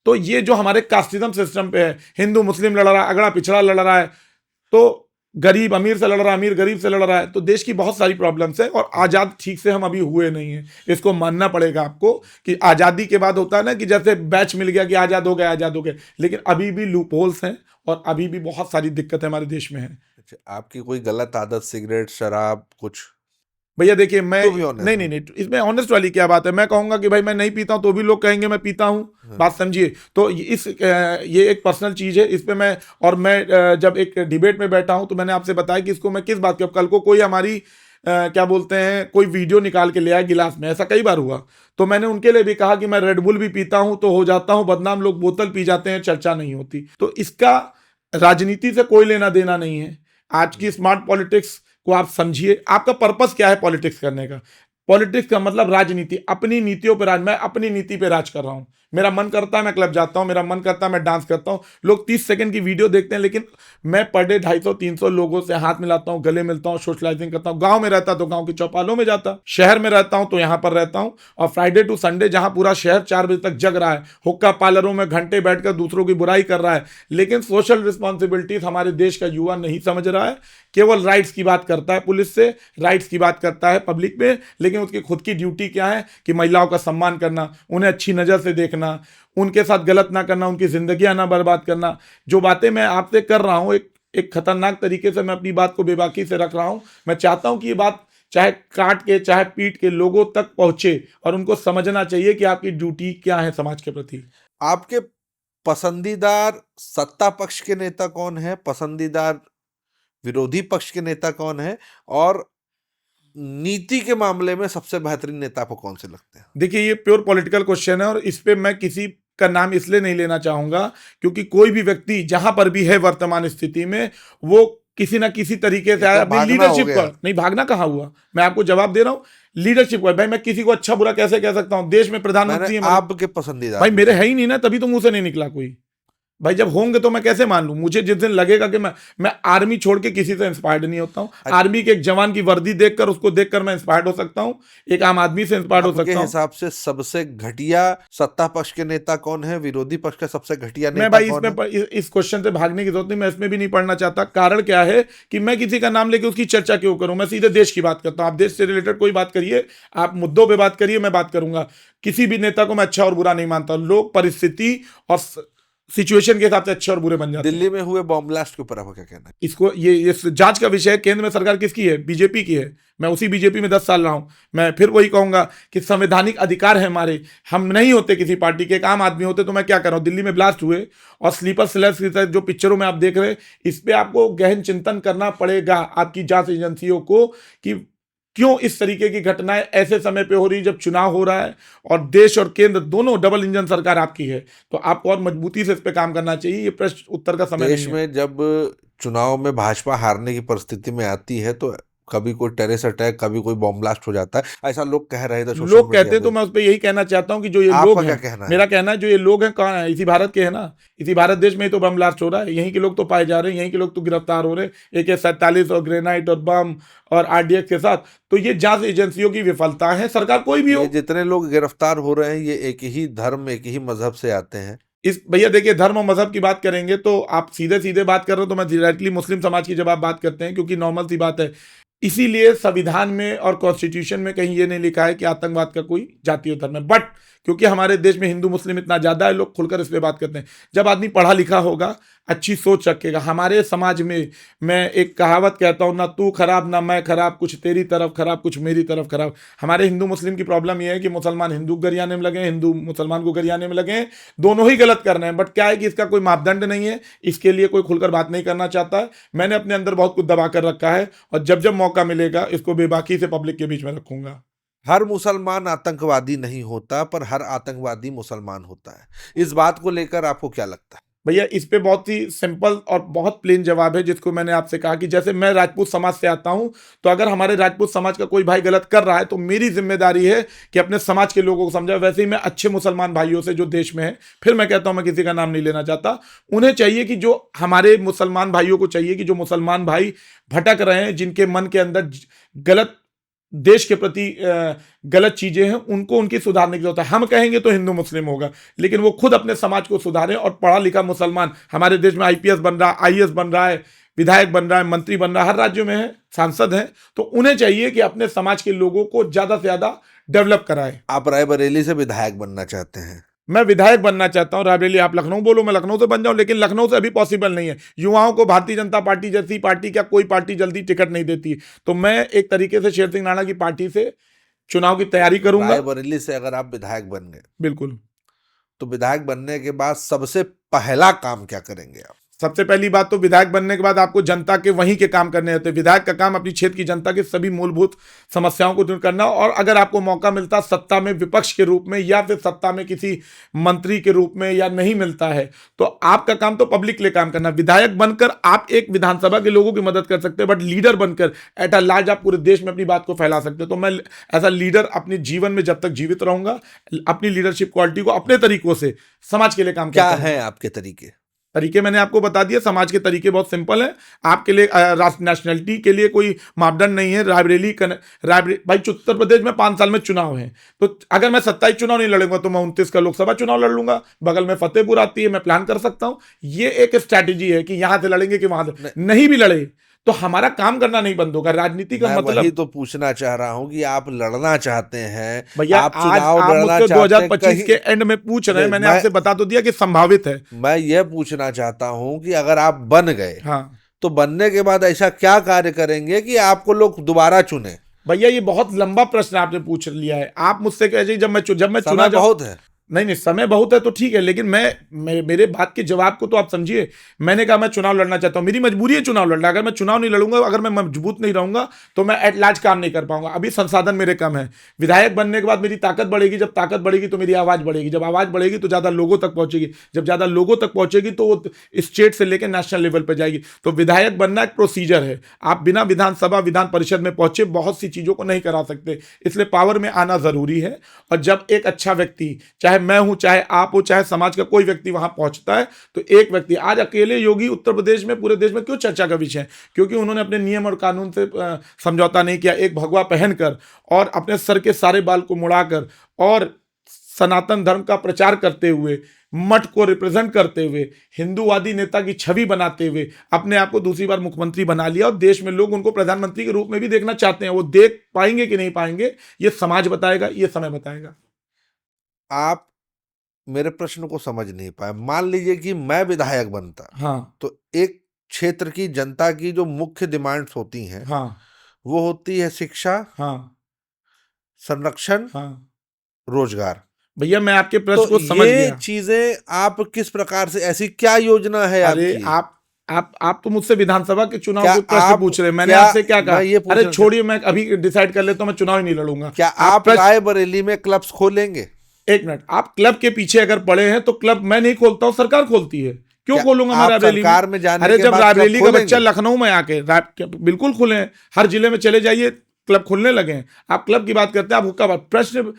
तो ये जो हमारे कास्टिज्म सिस्टम पे है, हिंदू मुस्लिम लड़ रहा है, अगड़ा पिछड़ा लड़ रहा है, तो गरीब अमीर से लड़ रहा है, अमीर गरीब से लड़ रहा है। तो देश की बहुत सारी प्रॉब्लम्स है और आज़ाद ठीक से हम अभी हुए नहीं हैं। इसको मानना पड़ेगा आपको कि आज़ादी के बाद होता है ना कि जैसे बैच मिल गया कि आज़ाद हो गए, आज़ाद हो गए, लेकिन अभी भी लूप होल्स हैं और अभी भी बहुत सारी दिक्कतें हमारे देश में हैं। अच्छा, आपकी कोई गलत आदत, सिगरेट, शराब, कुछ? भैया देखिए, मैं तो भी honest नहीं नहीं नहीं, इसमें ऑनेस्ट वाली क्या बात है? मैं कहूंगा कि भाई मैं नहीं पीता हूं तो भी लोग कहेंगे मैं पीता हूं। बात समझिए। तो ये एक पर्सनल चीज है, इस पे मैं, और मैं जब एक डिबेट में बैठा हूं तो मैंने आपसे बताया कि इसको मैं किस बात की, अब कल को कोई हमारी क्या बोलते हैं, कोई वीडियो निकाल के ले आया गिलास में, ऐसा कई बार हुआ, तो मैंने उनके लिए भी कहा कि मैं रेडबुल भी पीता हूं तो हो जाता हूं बदनाम, लोग बोतल पी जाते हैं, चर्चा नहीं होती। तो इसका राजनीति से कोई लेना देना नहीं है। आज की स्मार्ट पॉलिटिक्स को आप समझिए। आपका पर्पस क्या है पॉलिटिक्स करने का? पॉलिटिक्स का मतलब राजनीति, अपनी नीतियों पर राज। मैं अपनी नीति पे राज कर रहा हूं। मेरा मन करता है मैं क्लब जाता हूं, मेरा मन करता है मैं डांस करता हूं। लोग 30 सेकंड की वीडियो देखते हैं, लेकिन मैं पर डे 250-300 लोगों से हाथ मिलाता हूं, गले मिलता हूं, सोशलाइजिंग करता हूं। गांव में रहता तो गांव की चौपालों में जाता, शहर में रहता हूं तो यहां पर रहता हूं। और फ्राइडे टू संडे जहां पूरा शहर 4 बजे तक जग रहा है, हुक्का पार्लरों में घंटे बैठकर दूसरों की बुराई कर रहा है, लेकिन सोशल रिस्पॉन्सिबिलिटीज हमारे देश का युवा नहीं समझ रहा है। केवल राइट्स की बात करता है पुलिस से, राइट्स की बात करता है पब्लिक में, लेकिन उसकी खुद की ड्यूटी क्या है कि महिलाओं का सम्मान करना, उन्हें अच्छी नज़र से देखना, उनके साथ गलत ना करना, उनकी जिंदगियां ना बर्बाद करना। जो बातें मैं आपसे कर रहा हूं, एक खतरनाक तरीके से मैं अपनी बात को बेबाकी से रख रहा हूं। मैं चाहता हूं कि ये बात चाहे काट के चाहे पीट के लोगों तक पहुंचे और उनको समझना चाहिए कि आपकी ड्यूटी क्या है समाज के प्रति। आपके पसंदीदार सत्ता पक्ष के नेता कौन है, पसंदीदार विरोधी पक्ष के नेता कौन है, और नीति के मामले में सबसे बेहतरीन नेता आपको कौन से लगते हैं? देखिए, ये प्योर पॉलिटिकल क्वेश्चन है और इस पे मैं किसी का नाम इसलिए नहीं लेना चाहूंगा क्योंकि कोई भी व्यक्ति जहां पर भी है वर्तमान स्थिति में, वो किसी ना किसी तरीके से आया। भाई लीडरशिप पर नहीं, भागना कहाँ हुआ? मैं आपको जवाब दे रहा हूँ, लीडरशिप पर। भाई मैं किसी को अच्छा बुरा कैसे कह सकता हूँ? देश में प्रधानमंत्री है, आपके पसंदीदा भाई मेरे है ही नहीं ना, तभी तो मुंह से नहीं निकला कोई। भाई जब होंगे तो मैं कैसे मान लूं? मुझे जिस दिन लगेगा कि मैं आर्मी छोड़ के किसी से इंस्पायर्ड नहीं होता हूं। आर्मी के एक जवान की वर्दी देखकर, उसको देखकर मैं इंस्पायर्ड हो सकता हूं, एक आम आदमी से इंस्पायर्ड हो सकता हूं। हिसाब से सबसे घटिया सत्ता पक्ष के नेता कौन है, विरोधी पक्ष का सबसे घटिया नेता मैं भाई कौन इसमें इस क्वेश्चन से भागने की जरूरत नहीं, मैं इसमें भी नहीं पढ़ना चाहता। कारण क्या है कि मैं किसी का नाम लेके उसकी चर्चा क्यों करूं? मैं सीधे देश की बात करता हूं। आप देश से रिलेटेड कोई बात करिए, आप मुद्दों पे बात करिए, मैं बात करूंगा। किसी भी नेता को मैं अच्छा और बुरा नहीं मानता। लोग परिस्थिति और सिचुएशन के हिसाब से अच्छे और बुरे बन जाते हैं। दिल्ली में हुए बॉम्ब ब्लास्ट के ऊपर आपका क्या कहना है? इसको ये जांच का विषय है। केंद्र में सरकार किसकी है? बीजेपी की है। मैं उसी बीजेपी में 10 साल रहा हूं। मैं फिर वही कहूंगा कि संवैधानिक अधिकार है हमारे। हम नहीं होते किसी पार्टी के, एक आम आदमी होते, तो मैं क्या कर रहा हूं? दिल्ली में ब्लास्ट हुए और स्लीपर सेल्स की तरह जो पिक्चरों में आप देख रहे हैं, इस पे आपको गहन चिंतन करना पड़ेगा आपकी जांच एजेंसियों को कि क्यों इस तरीके की घटनाएं ऐसे समय पे हो रही जब चुनाव हो रहा है और देश और केंद्र दोनों डबल इंजन सरकार आपकी है। तो आपको और मजबूती से इस पे काम करना चाहिए। ये प्रश्न उत्तर का समय देश नहीं है। में जब चुनाव में भाजपा हारने की परिस्थिति में आती है तो कभी कोई टेररिस्ट अटैक, कभी कोई बॉम्ब ब्लास्ट हो जाता है, ऐसा लोग कह रहे थे सोशल लोग कहते मीडिया हैं तो पे। मैं उस पर यही कहना चाहता हूं कि जो ये लोग आपका क्या हैं, कहना है? मेरा कहना है जो ये लोग हैं कहाँ हैं? इसी भारत के हैं ना। इसी भारत देश में ही तो बम ब्लास्ट हो रहा है। यहीं के लोग तो पाए जा रहे हैं, यहीं के लोग तो गिरफ्तार हो रहे हैं AK-47 और ग्रेनाइट और बम और RDX के साथ। तो ये जांच एजेंसियों की विफलता है, सरकार कोई भी हो। ये जितने लोग गिरफ्तार हो रहे हैं ये एक ही धर्म, एक ही मजहब से आते हैं। इस भैया देखिए, धर्म और मजहब की बात करेंगे तो आप सीधे सीधे बात कर रहे हो, तो मैं डायरेक्टली मुस्लिम समाज की जब आप बात करते हैं, क्योंकि नॉर्मल सी बात है। इसीलिए संविधान में और कॉन्स्टिट्यूशन में कहीं ये नहीं लिखा है कि आतंकवाद का कोई जातीय धर्म है। बट क्योंकि हमारे देश में हिंदू मुस्लिम इतना ज्यादा है, लोग खुलकर इस पे बात करते हैं। जब आदमी पढ़ा लिखा होगा, अच्छी सोच रखेगा, हमारे समाज में मैं एक कहावत कहता हूं, ना तू खराब ना मैं खराब, कुछ तेरी तरफ खराब कुछ मेरी तरफ खराब। हमारे हिंदू मुस्लिम की प्रॉब्लम यह है कि मुसलमान हिंदू को गरियाने में लगे, हिंदू मुसलमान को गरियाने में लगे, दोनों ही गलत कर रहे हैं। बट क्या है कि इसका कोई मापदंड नहीं है, इसके लिए कोई खुलकर बात नहीं करना चाहता है। मैंने अपने अंदर बहुत कुछ दबा कर रखा है और जब जब मौका मिलेगा इसको बेबाकी से पब्लिक के बीच में रखूंगा। हर मुसलमान आतंकवादी नहीं होता, पर हर आतंकवादी मुसलमान होता है। इस बात को लेकर आपको क्या लगता है? भैया इस पे बहुत ही सिंपल और बहुत प्लेन जवाब है, जिसको मैंने आपसे कहा कि जैसे मैं राजपूत समाज से आता हूं, तो अगर हमारे राजपूत समाज का कोई भाई गलत कर रहा है तो मेरी जिम्मेदारी है कि अपने समाज के लोगों को समझा। वैसे ही मैं अच्छे मुसलमान भाइयों से जो देश में है, फिर मैं कहता हूं, मैं किसी का नाम नहीं लेना चाहता, उन्हें चाहिए कि जो हमारे मुसलमान भाइयों को चाहिए कि जो मुसलमान भाई भटक रहे हैं, जिनके मन के अंदर गलत देश के प्रति गलत चीजें हैं, उनको उनकी सुधारने की जरूरत है। हम कहेंगे तो हिंदू मुस्लिम होगा, लेकिन वो खुद अपने समाज को सुधारें। और पढ़ा लिखा मुसलमान हमारे देश में IPS बन रहा है, IAS बन रहा है, विधायक बन रहा है, मंत्री बन रहा है, हर राज्यों में है, सांसद हैं। तो उन्हें चाहिए कि अपने समाज के लोगों को ज्यादा से ज्यादा डेवलप कराएं। आप रायबरेली से विधायक बनना चाहते हैं? मैं विधायक बनना चाहता हूं रायबरेली। आप लखनऊ बोलो, मैं लखनऊ से बन जाऊं, लेकिन लखनऊ से अभी पॉसिबल नहीं है। युवाओं को भारतीय जनता पार्टी जैसी पार्टी, क्या कोई पार्टी जल्दी टिकट नहीं देती। तो मैं एक तरीके से शेर सिंह राणा की पार्टी से चुनाव की तैयारी करूंगा। रायबरेली से अगर आप विधायक बन गए, बिल्कुल। तो विधायक बनने के बाद सबसे पहला काम क्या करेंगे आप? सबसे पहली बात तो विधायक बनने के बाद आपको जनता के वहीं के काम करने होते हैं। विधायक का काम अपनी क्षेत्र की जनता के सभी मूलभूत समस्याओं को दूर करना। और अगर आपको मौका मिलता सत्ता में विपक्ष के रूप में या फिर सत्ता में किसी मंत्री के रूप में या नहीं मिलता है, तो आपका काम तो पब्लिक के लिए काम करना। विधायक बनकर आप एक विधानसभा के लोगों की मदद कर सकते हैं, बट लीडर बनकर एट अ लार्ज आप पूरे देश में अपनी बात को फैला सकते हैं। तो मैं एज अ लीडर अपने जीवन में जब तक जीवित रहूंगा, अपनी लीडरशिप क्वालिटी को अपने तरीकों से समाज के लिए काम क्या करता है आपके तरीके? तरीके मैंने आपको बता दिया। समाज के तरीके बहुत सिंपल है। आपके लिए नेशनलिटी के लिए कोई मापदंड नहीं है। रायबरेली भाई उत्तर प्रदेश में 5 साल में चुनाव है, तो अगर मैं 27 चुनाव नहीं लड़ूंगा तो मैं 29 का लोकसभा चुनाव लड़ लूंगा। बगल में फतेहपुर आती है, मैं प्लान कर सकता हूं। ये एक स्ट्रैटेजी है कि यहां से लड़ेंगे कि वहां से नहीं भी लड़े तो हमारा काम करना नहीं बंद होगा। राजनीति का मैं मतलब वही तो पूछना चाह रहा हूं कि आप लड़ना चाहते हैं, भैया, आप आज चुनाव आप लड़ना मुझसे चाहते हैं 2025 के एंड में पूछ रहे हैं। मैंने आपसे बता तो दिया कि संभावित है। मैं यह पूछना चाहता हूं कि अगर आप बन गए, हाँ तो बनने के बाद ऐसा क्या कार्य करेंगे कि आपको लोग दोबारा चुने? भैया, ये बहुत लंबा प्रश्न आपने पूछ लिया है। आप मुझसे कह जब मैं समय चुना बहुत है। नहीं, समय बहुत है तो ठीक है, लेकिन मेरे बात के जवाब को तो आप समझिए। मैंने कहा मैं चुनाव लड़ना चाहता हूं, मेरी मजबूरी है चुनाव लड़ना। अगर मैं चुनाव नहीं लड़ूंगा, अगर मैं मजबूत नहीं रहूंगा, तो मैं एट लार्ज काम नहीं कर पाऊंगा। अभी संसाधन मेरे कम है। विधायक बनने के बाद मेरी ताकत बढ़ेगी। जब ताकत बढ़ेगी तो मेरी आवाज बढ़ेगी। जब आवाज बढ़ेगी तो ज्यादा लोगों तक पहुंचेगी। जब ज्यादा लोगों तक पहुंचेगी तो वो स्टेट से लेकर नेशनल लेवल पर जाएगी। तो विधायक बनना एक प्रोसीजर है। आप बिना विधानसभा विधान परिषद में पहुंचे बहुत सी चीजों को नहीं करा सकते, इसलिए पावर में आना जरूरी है। और जब एक अच्छा व्यक्ति, चाहे मैं हूं, चाहे आप हो, चाहे समाज का कोई व्यक्ति वहां पहुंचता है, तो एक व्यक्ति, आज अकेले योगी उत्तर प्रदेश में, पूरे देश में क्यों चर्चा का विषय है? क्योंकि उन्होंने अपने नियम और कानून से समझौता नहीं किया। एक भगवा पहनकर और अपने सर के सारे बाल को मुड़ाकर और सनातन धर्म का प्रचार करते हुए, मठ को रिप्रेजेंट करते हुए, हिंदूवादी नेता की छवि बनाते हुए अपने आप को दूसरी बार मुख्यमंत्री बना लिया। और देश में लोग उनको प्रधानमंत्री के रूप में भी देखना चाहते हैं। वो देख पाएंगे कि नहीं पाएंगे, ये समाज बताएगा, ये समय बताएगा। आप मेरे प्रश्न को समझ नहीं पाए। मान लीजिए कि मैं विधायक बनता, हाँ तो एक क्षेत्र की जनता की जो मुख्य डिमांड्स होती हैं हाँ वो होती है शिक्षा, हाँ संरक्षण, हाँ। रोजगार। भैया मैं आपके प्रश्न तो को समझ ये गया। चीजें आप किस प्रकार से, ऐसी क्या योजना है अरे आपकी? आप तो मुझसे विधानसभा के चुनाव क्या के प्रश्न आप, पूछ रहे हैं, मैंने क्या आपसे क्या मैं कहा? ये अरे पूछना चाहता, छोड़िए, मैं अभी डिसाइड कर लेता हूँ, मैं चुनाव ही नहीं लड़ूंगा। क्या आप आप प्रश्न, रायबरेली में क्लब्स खोलेंगे? एक मिनट, आप क्लब के पीछे अगर पड़े हैं तो क्लब मैं नहीं खोलता हूँ, सरकार खोलती है, क्यों क्या खोलूंगा मैं आप रायबरेली में? सरकार में जाने अरे के जब बाद क्लब रायबरेली का बच्चा खोलेंगे? लखनऊ में आके बिल्कुल खुले हैं, हर जिले में चले जाइए, क्लब खुलने लगे हैं। आप क्लब की बात करते हैं, आप हुक्का बात, प्रश्न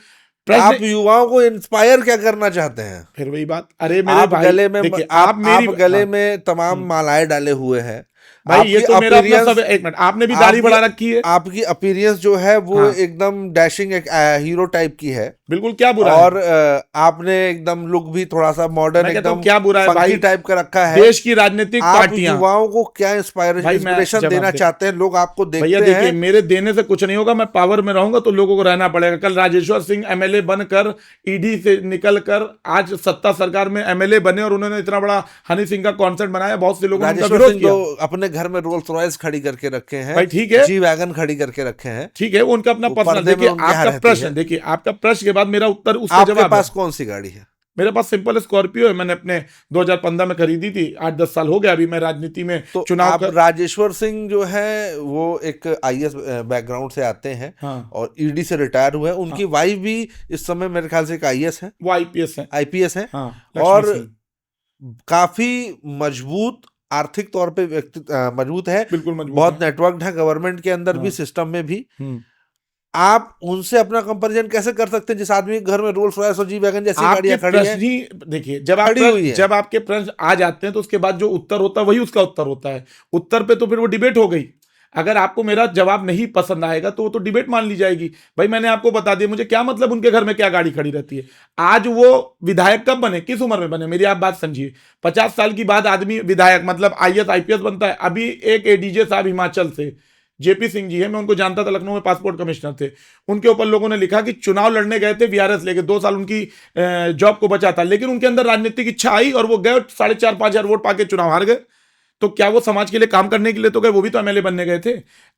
प्रश्न। आप युवाओं को इंस्पायर क्या करना चाहते हैं? फिर वही बात, अरे मेरे आप भाई गले में, देखिए, आप मेरी, आप गले हाँ, में तमाम मालाएं डाले हुए हैं। भाई ये आपकी तो मेरा अपना सब, अपीयरेंस, एक मिनट, आपने भी दाढ़ी आपकी बढ़ा रखी है। आपकी अपीयरेंस जो है वो हाँ एकदम डैशिंग, एक हीरो टाइप की है। बिल्कुल, क्या बुरा और है? आपने एकदम लुक भी थोड़ा सा मॉडर्न, मैं कहता हूँ एकदम क्या बुरा है भाई? फंकी टाइप का रखा है। देश की राजनीतिक आप पार्टियां, युवाओं को क्या भाई मैं इंस्पिरेशन जवाब देना दे, चाहते हैं? लोग आपको भैया देखते देखिए, हैं। मेरे देने से कुछ नहीं होगा, मैं पावर में रहूंगा तो लोगों को रहना पड़ेगा। कल राजेश्वर सिंह एमएलए बनकर, ईडी से निकलकर आज सत्ता सरकार में एमएलए बने, और उन्होंने इतना बड़ा हनी सिंह का कॉन्सर्ट बनाया, बहुत से लोगों ने उनका राजेश्वर विरोध सिंह किया। तो अपने घर में रोल्स रॉयस खड़ी करके रखे हैं, भाई ठीक है, जी वैगन खड़ी करके रखे हैं, ठीक है, वो उनका अपना वो पर्सनल। पर्दे में देखिए उनके यहाँ आपका रहती प्रश्न, है। देखिए आपका प्रश्न के बाद मेरा उत्तर, उसका आपके जवाब पास है। कौन सी गाड़ी है? मेरे पास सिंपल स्कॉर्पियो है, मैंने अपने 2015 में खरीदी थी, 8-10 साल हो गया अभी मैं राजनीति में तो चुनाव आप कर। राजेश्वर सिंह जो है वो एक आईएएस बैकग्राउंड से आते हैं, हाँ और ईडी से रिटायर हुए हैं। उनकी हाँ, वाइफ भी इस समय मेरे ख्याल से एक आईएएस है, वो आईपीएस है। आईपीएस है। हाँ, लक्ष्मी और सिंह, काफी मजबूत, आर्थिक तौर पे मजबूत है, बिल्कुल मजबूत बहुत है। नेटवर्क है गवर्नमेंट के अंदर भी, हाँ, सिस्टम में भी। हम्म। आप उनसे अपना कंपैरिजन कैसे कर सकते हैं जिस आदमी के घर में रोल्स रॉयस और जी वैगन जैसी आपके गाड़ियां खड़ी प्रश्न हैं, ही देखिए, जब आप खड़ी हुई है? जब आपके प्रश्न आ जाते हैं तो उसके बाद जो उत्तर होता है वही उसका उत्तर होता है। उत्तर पे तो फिर वो डिबेट हो गई। अगर आपको मेरा जवाब नहीं पसंद आएगा तो वो तो डिबेट मान ली जाएगी। भाई मैंने आपको बता दिया, मुझे क्या मतलब उनके घर में क्या गाड़ी खड़ी रहती है। आज वो विधायक कब बने, किस उम्र में बने, मेरी आप बात समझिए। 50 साल की बाद आदमी विधायक मतलब आईएएस आईपीएस बनता है। अभी एक एडीजे साहब हिमाचल से, जेपी सिंह जी है, मैं उनको जानता था, लखनऊ में पासपोर्ट कमिश्नर थे। उनके ऊपर लोगों ने लिखा कि चुनाव लड़ने गए थे वीआरएस लेके, 2 साल उनकी जॉब को बचा था, लेकिन उनके अंदर राजनीतिक इच्छा आई और वो गए, 4.5-5 हजार वोट पाके चुनाव हार गए। तो क्या वो समाज के लिए काम करने के लिए तो गए? वो भी तो एमएलए बनने गए थे।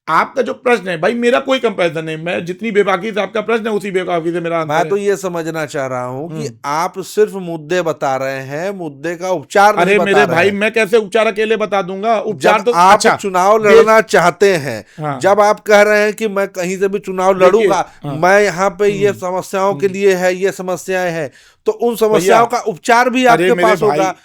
आपका जो प्रश्न है भाई, मेरा कोई कंपैरिजन नहीं, मैं जितनी बेबाकी से आपका प्रश्न है उसी बेबाकी से मेरा आंसर मैं है। तो ये समझना चाह रहा हूं कि आप सिर्फ मुद्दे बता रहे हैं, मुद्दे का उपचार नहीं अरे बता मेरे रहे भाई, हैं। मैं कैसे उपचार अकेले बता दूंगा? उपचार जब तो आप अच्छा, चुनाव देश, लड़ना चाहते हैं, हाँ जब आप कह रहे हैं कि मैं कहीं से भी चुनाव देखिए, लड़ूंगा, हाँ, मैं यहाँ पे ये समस्याओं के लिए है, ये समस्याएं हैं, तो उन भैया, समस्याओं का उपचार भी अरे आपके मेरे पास भाई, होगा।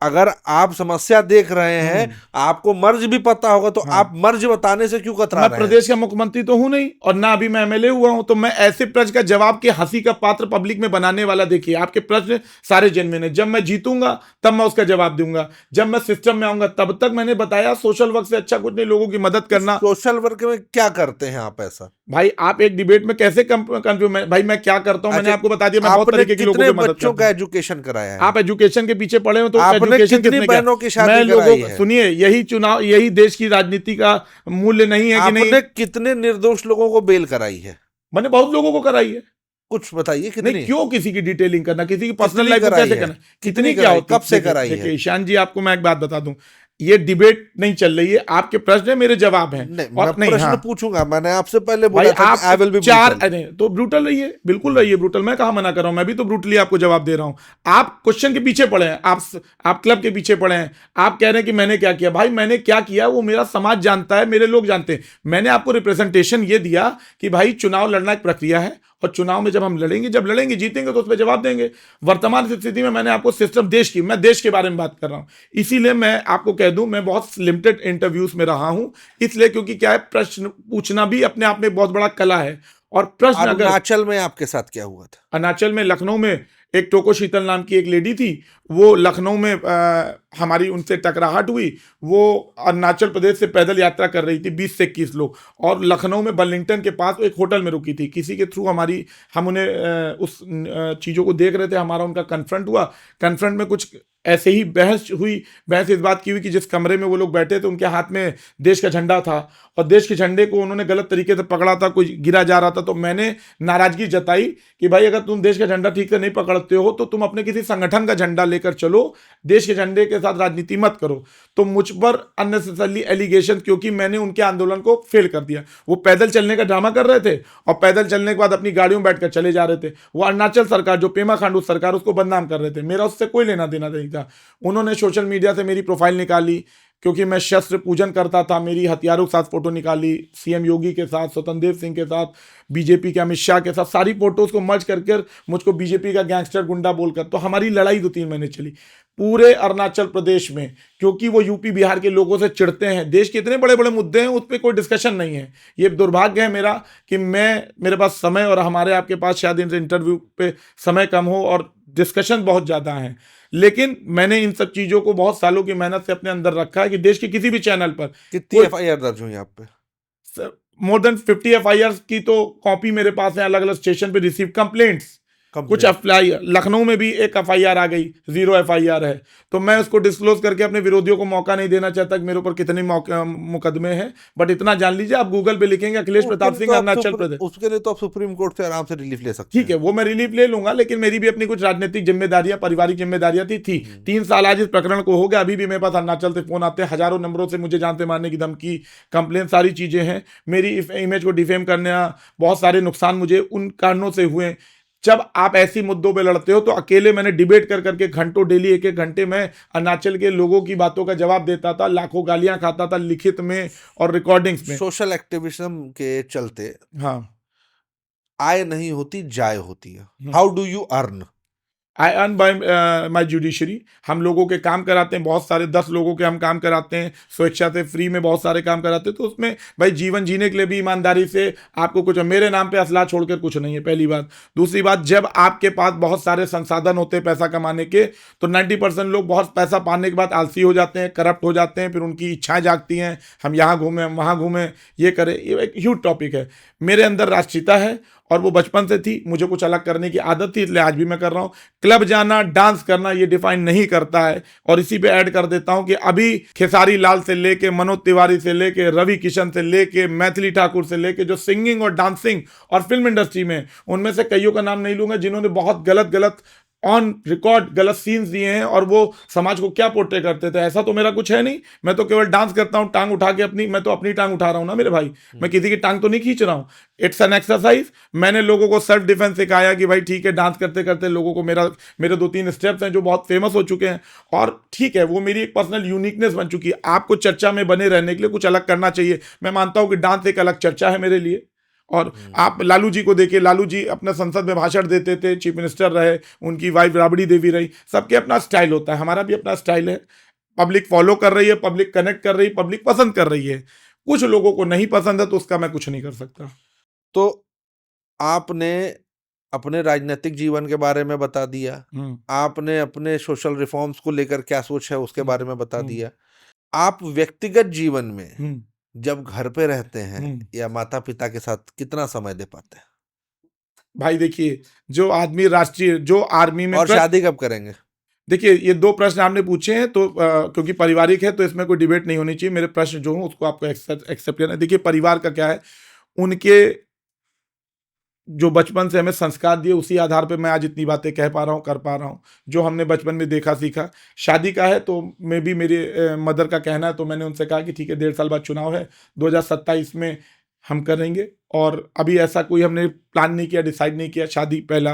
अगर आप समस्या देख रहे हैं, आपको मर्ज भी पता होगा, तो हाँ, आप मर्ज बताने से क्यों कतरा मैं रहे हैं? प्रदेश का मुख्यमंत्री तो हूं नहीं, और ना अभी मैं एमएलए हुआ हूं, तो मैं ऐसे प्रश्न का जवाब के हंसी का पात्र पब्लिक में बनाने वाला, देखिए आपके प्रश्न सारे जेन्युइन है। जब मैं जीतूंगा तब मैं उसका जवाब दूंगा, जब मैं सिस्टम में आऊंगा तब तक मैंने बताया, सोशल वर्क से अच्छा कुछ नहीं, लोगों की मदद करना। सोशल वर्क में क्या करते हैं आप ऐसा? भाई आप एक डिबेट में कैसे कंफ्यूज, भाई मैं क्या करता हूं, मैंने अच्छा, आपको बता दिया, मैं बहुत आपने तरीके के लोगों कितने की मदद बच्चों करता का हूं। एजुकेशन कराया है? आप एजुकेशन के पीछे पड़े हो तो आपने एजुकेशन कितनी किसने किया? बहनों की मैं शादी लोगों कराई है? सुनिए, यही चुनाव, यही देश की राजनीति का मूल्य नहीं है कि नहीं? आपने कितने निर्दोष लोगों को बेल कराई है? मैंने बहुत लोगों को कराई है। कुछ बताइए नहीं, कितनी? क्यों किसी की डिटेलिंग करना, किसी की पर्सनल कितनी लाइफ को कराई कैसे है? करना, कितनी कितनी क्या कराई? होती? कब से देखिए कराई है? देखिए ईशान जी, आपको मैं एक बात बता दूं, ये डिबेट नहीं चल रही है, आपके प्रश्न है, मेरे जवाब हैं। नहीं, और मैं नहीं, प्रश्न हाँ पूछूंगा, मैंने आपसे पहले भाई, बोला था कि आई आप विल बी चार, ब्रूटल। अरे तो ब्रूटल रहिए, बिल्कुल रहिए ब्रूटल, मैं कहाँ मना कर रहा हूं, मैं भी तो ब्रूटली आपको जवाब दे रहा हूं। आप क्वेश्चन के पीछे पड़े हैं, आप क्लब के पीछे पड़े हैं, आप कह रहे हैं कि मैंने क्या किया। भाई मैंने क्या किया वो मेरा समाज जानता है, मेरे लोग जानते हैं। मैंने आपको रिप्रेजेंटेशन ये दिया कि भाई चुनाव लड़ना एक प्रक्रिया है, और चुनाव में जब हम लड़ेंगे, जब लड़ेंगे जीतेंगे तो उस पर जवाब देंगे। वर्तमान स्थिति में मैंने आपको सिस्टम, मैं देश के बारे में बात कर रहा हूं, इसीलिए मैं आपको कह दूं, मैं बहुत लिमिटेड इंटरव्यूज में रहा हूं, इसलिए क्योंकि क्या है, प्रश्न पूछना भी अपने आप में बहुत बड़ा कला है। और प्रश्न अगर, अरुणाचल में आपके साथ क्या हुआ था? अरुणाचल में, लखनऊ में एक टोको शीतल नाम की एक लेडी थी, वो लखनऊ में हमारी उनसे टकराहट हुई। वो अरुणाचल प्रदेश से पैदल यात्रा कर रही थी, 20 से 21 लोग, और लखनऊ में बर्लिंगटन के पास एक होटल में रुकी थी। किसी के थ्रू हम उन्हें उस चीज़ों को देख रहे थे, हमारा उनका कन्फ्रंट हुआ। कन्फ्रंट में कुछ ऐसे ही बहस हुई। बहस इस बात की हुई कि जिस कमरे में वो लोग बैठे थे उनके हाथ में देश का झंडा था और देश के झंडे को उन्होंने गलत तरीके से पकड़ा था, कोई गिरा जा रहा था। तो मैंने नाराजगी जताई कि भाई अगर तुम देश का झंडा ठीक से नहीं पकड़ते हो तो तुम अपने किसी संगठन का झंडा लेकर चलो, देश के झंडे के साथ राजनीति मत करो। तो मुझ पर अननेसेसरली एलिगेशन, क्योंकि मैंने उनके आंदोलन को फेल कर दिया। वो पैदल चलने का ड्रामा कर रहे थे और पैदल चलने के बाद अपनी गाड़ियों में बैठकर चले जा रहे थे। वो अरुणाचल सरकार जो पेमा खांडू सरकार, उसको बदनाम कर रहे थे। मेरा उससे कोई लेना देना नहीं था। उन्होंने सोशल मीडिया से मेरी प्रोफाइल निकाली क्योंकि मैं शस्त्र पूजन करता था, मेरी हथियारों के साथ फोटो निकाली, सीएम योगी के साथ, स्वतंत्र देव सिंह के साथ, बीजेपी के अमित शाह के साथ, सारी फोटोज को मर्ज करके मुझको बीजेपी का गैंगस्टर गुंडा बोलकर। तो हमारी लड़ाई 2-3 महीने चली पूरे अरुणाचल प्रदेश में, क्योंकि वो यूपी बिहार के लोगों से चिढ़ते हैं। देश के इतने बड़े बड़े मुद्दे हैं, उस पर कोई डिस्कशन नहीं है। ये दुर्भाग्य है मेरा कि मेरे पास समय और हमारे आपके पास शायद इनसे इंटरव्यू पे समय कम हो और डिस्कशन बहुत ज़्यादा है। लेकिन मैंने इन सब चीज़ों को बहुत सालों की मेहनत से अपने अंदर रखा है कि देश के किसी भी चैनल पर कितनी एफआईआर दर्ज हुई आप पे? मोर देन 50 एफआईआर की तो कॉपी मेरे पास है, अलग अलग स्टेशन पे रिसीव कंप्लेंट्स। कुछ एफआईआर, लखनऊ में भी एक एफआईआर आ गई, 0 एफआईआर है। तो मैं उसको डिस्क्लोज करके अपने विरोधियों को मौका नहीं देना चाहता कि मेरे ऊपर कितने मुकदमे हैं। बट इतना जान लीजिए, आप गूगल पे लिखेंगे अखिलेश प्रताप सिंह अरुणाचल प्रदेश, उसके लिए तो आप सुप्रीम कोर्ट से आराम से रिलीफ ले सकते हैं। ठीक है, वो मैं रिलीफ ले लूंगा। लेकिन मेरी भी अपनी कुछ राजनीतिक जिम्मेदारियां, पारिवारिक जिम्मेदारियां थी। 3 साल आज इस प्रकरण को हो गया, अभी भी मेरे पास अरुणाचल से फोन आते हैं, हजारों नंबरों से मुझे जानते मारने की धमकी, कंप्लेन, सारी चीजें हैं। मेरी इमेज को डिफेम करने, बहुत सारे नुकसान मुझे उन कारणों से हुए। जब आप ऐसी मुद्दों पे लड़ते हो तो अकेले मैंने डिबेट कर करके घंटों, डेली 1-1 घंटे में अरुणाचल के लोगों की बातों का जवाब देता था, लाखों गालियां खाता था लिखित में और रिकॉर्डिंग्स में। सोशल एक्टिविज्म के चलते हाँ, आय नहीं होती, जाय होती है। How do you earn? I earn by my judiciary. हम लोगों के काम कराते हैं, बहुत सारे 10 लोगों के हम काम कराते हैं स्वेच्छा से, फ्री में बहुत सारे काम कराते हैं। तो उसमें भाई जीवन जीने के लिए भी ईमानदारी से आपको कुछ, मेरे नाम पे असला छोड़कर कुछ नहीं है, पहली बात। दूसरी बात, जब आपके पास बहुत सारे संसाधन होते हैं पैसा कमाने के, तो 90% लोग बहुत पैसा पाने के बाद आलसी हो जाते हैं, करप्ट हो जाते हैं, फिर उनकी इच्छाएं जागती हैं, हम यहाँ घूमें, हम वहाँ घूमें, ये करें। ये एक ह्यूज टॉपिक है। मेरे अंदर राष्ट्रीयता है और वो बचपन से थी, मुझे कुछ अलग करने की आदत थी, इसलिए आज भी मैं कर रहा हूँ। क्लब जाना, डांस करना, ये डिफाइन नहीं करता है। और इसी पे ऐड कर देता हूँ कि अभी खेसारी लाल से लेके, मनोज तिवारी से लेके, रवि किशन से लेके, मैथिली ठाकुर से लेके, जो सिंगिंग और डांसिंग और फिल्म इंडस्ट्री में, उनमें से कईयों का नाम नहीं लूंगा जिन्होंने बहुत गलत गलत ऑन रिकॉर्ड गलत सीन्स दिए हैं और वो समाज को क्या पोर्ट्रे करते थे। ऐसा तो मेरा कुछ है नहीं, मैं तो केवल डांस करता हूँ, टांग उठा के अपनी, मैं तो अपनी टांग उठा रहा हूँ ना मेरे भाई, मैं किसी की टांग तो नहीं खींच रहा हूँ। It's an exercise. मैंने लोगों को सेल्फ डिफेंस सिखाया कि भाई ठीक है, डांस करते करते लोगों को मेरे 2-3 स्टेप्स हैं जो बहुत फेमस हो चुके हैं, और ठीक है, वो मेरी एक पर्सनल यूनिकनेस बन चुकी है। आपको चर्चा में बने रहने के लिए कुछ अलग करना चाहिए। मैं मानता हूँ कि डांस एक अलग चर्चा है मेरे लिए। और आप लालू जी को देखिए, लालू जी अपने संसद में भाषण देते थे, चीफ मिनिस्टर रहे, उनकी वाइफ राबड़ी देवी रही, सबके अपना स्टाइल होता है, हमारा भी अपना स्टाइल है। पब्लिक फॉलो कर रही है, पब्लिक कनेक्ट कर रही है, पब्लिक पसंद कर रही है। कुछ लोगों को नहीं पसंद है तो उसका मैं कुछ नहीं कर सकता। तो आपने अपने राजनीतिक जीवन के बारे में बता दिया, आपने अपने सोशल रिफॉर्म्स को लेकर क्या सोच है उसके बारे में बता दिया। आप व्यक्तिगत जीवन में जब घर पे रहते हैं या माता पिता के साथ कितना समय दे पाते हैं? भाई देखिए, जो आदमी राष्ट्रीय, जो आर्मी में, और शादी कब करेंगे? देखिए, ये 2 प्रश्न आपने पूछे हैं, तो क्योंकि पारिवारिक है तो इसमें कोई डिबेट नहीं होनी चाहिए। मेरे प्रश्न जो हूँ उसको आपको एक्सेप्ट करना है। देखिए, परिवार का क्या है, उनके जो बचपन से हमें संस्कार दिए, उसी आधार पे मैं आज इतनी बातें कह पा रहा हूँ, कर पा रहा हूँ, जो हमने बचपन में देखा सीखा। शादी का है तो मैं भी, मेरे मदर का कहना है तो मैंने उनसे कहा कि ठीक है, 1.5 साल बाद चुनाव है, 2027 में हम करेंगे। और अभी ऐसा कोई हमने प्लान नहीं किया, डिसाइड नहीं किया शादी पहला,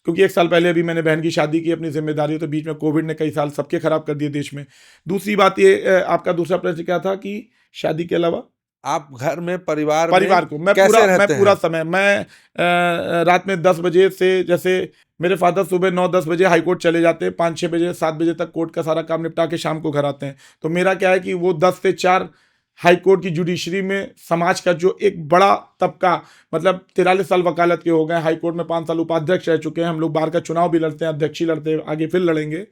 क्योंकि 1 साल पहले अभी मैंने बहन की शादी की अपनी जिम्मेदारी, तो बीच में कोविड ने कई साल सबके खराब कर दिए देश में। दूसरी बात ये, आपका दूसरा प्रश्न क्या था कि शादी के अलावा आप घर में परिवार को मैं पूरा समय, मैं रात में 10 बजे से, जैसे मेरे फादर सुबह 9-10 बजे हाईकोर्ट चले जाते हैं, 5-6 बजे 7 बजे तक कोर्ट का सारा काम निपटा के शाम को घर आते हैं। तो मेरा क्या है कि वो 10 से 4 हाईकोर्ट की जुडिशरी में समाज का जो एक बड़ा तबका, मतलब 43 साल वकालत के हो गए, हाईकोर्ट में 5 साल उपाध्यक्ष रह चुके हैं, हम लोग बाहर का चुनाव भी लड़ते हैं, अध्यक्ष ही लड़ते हैं, आगे फिर लड़ेंगे।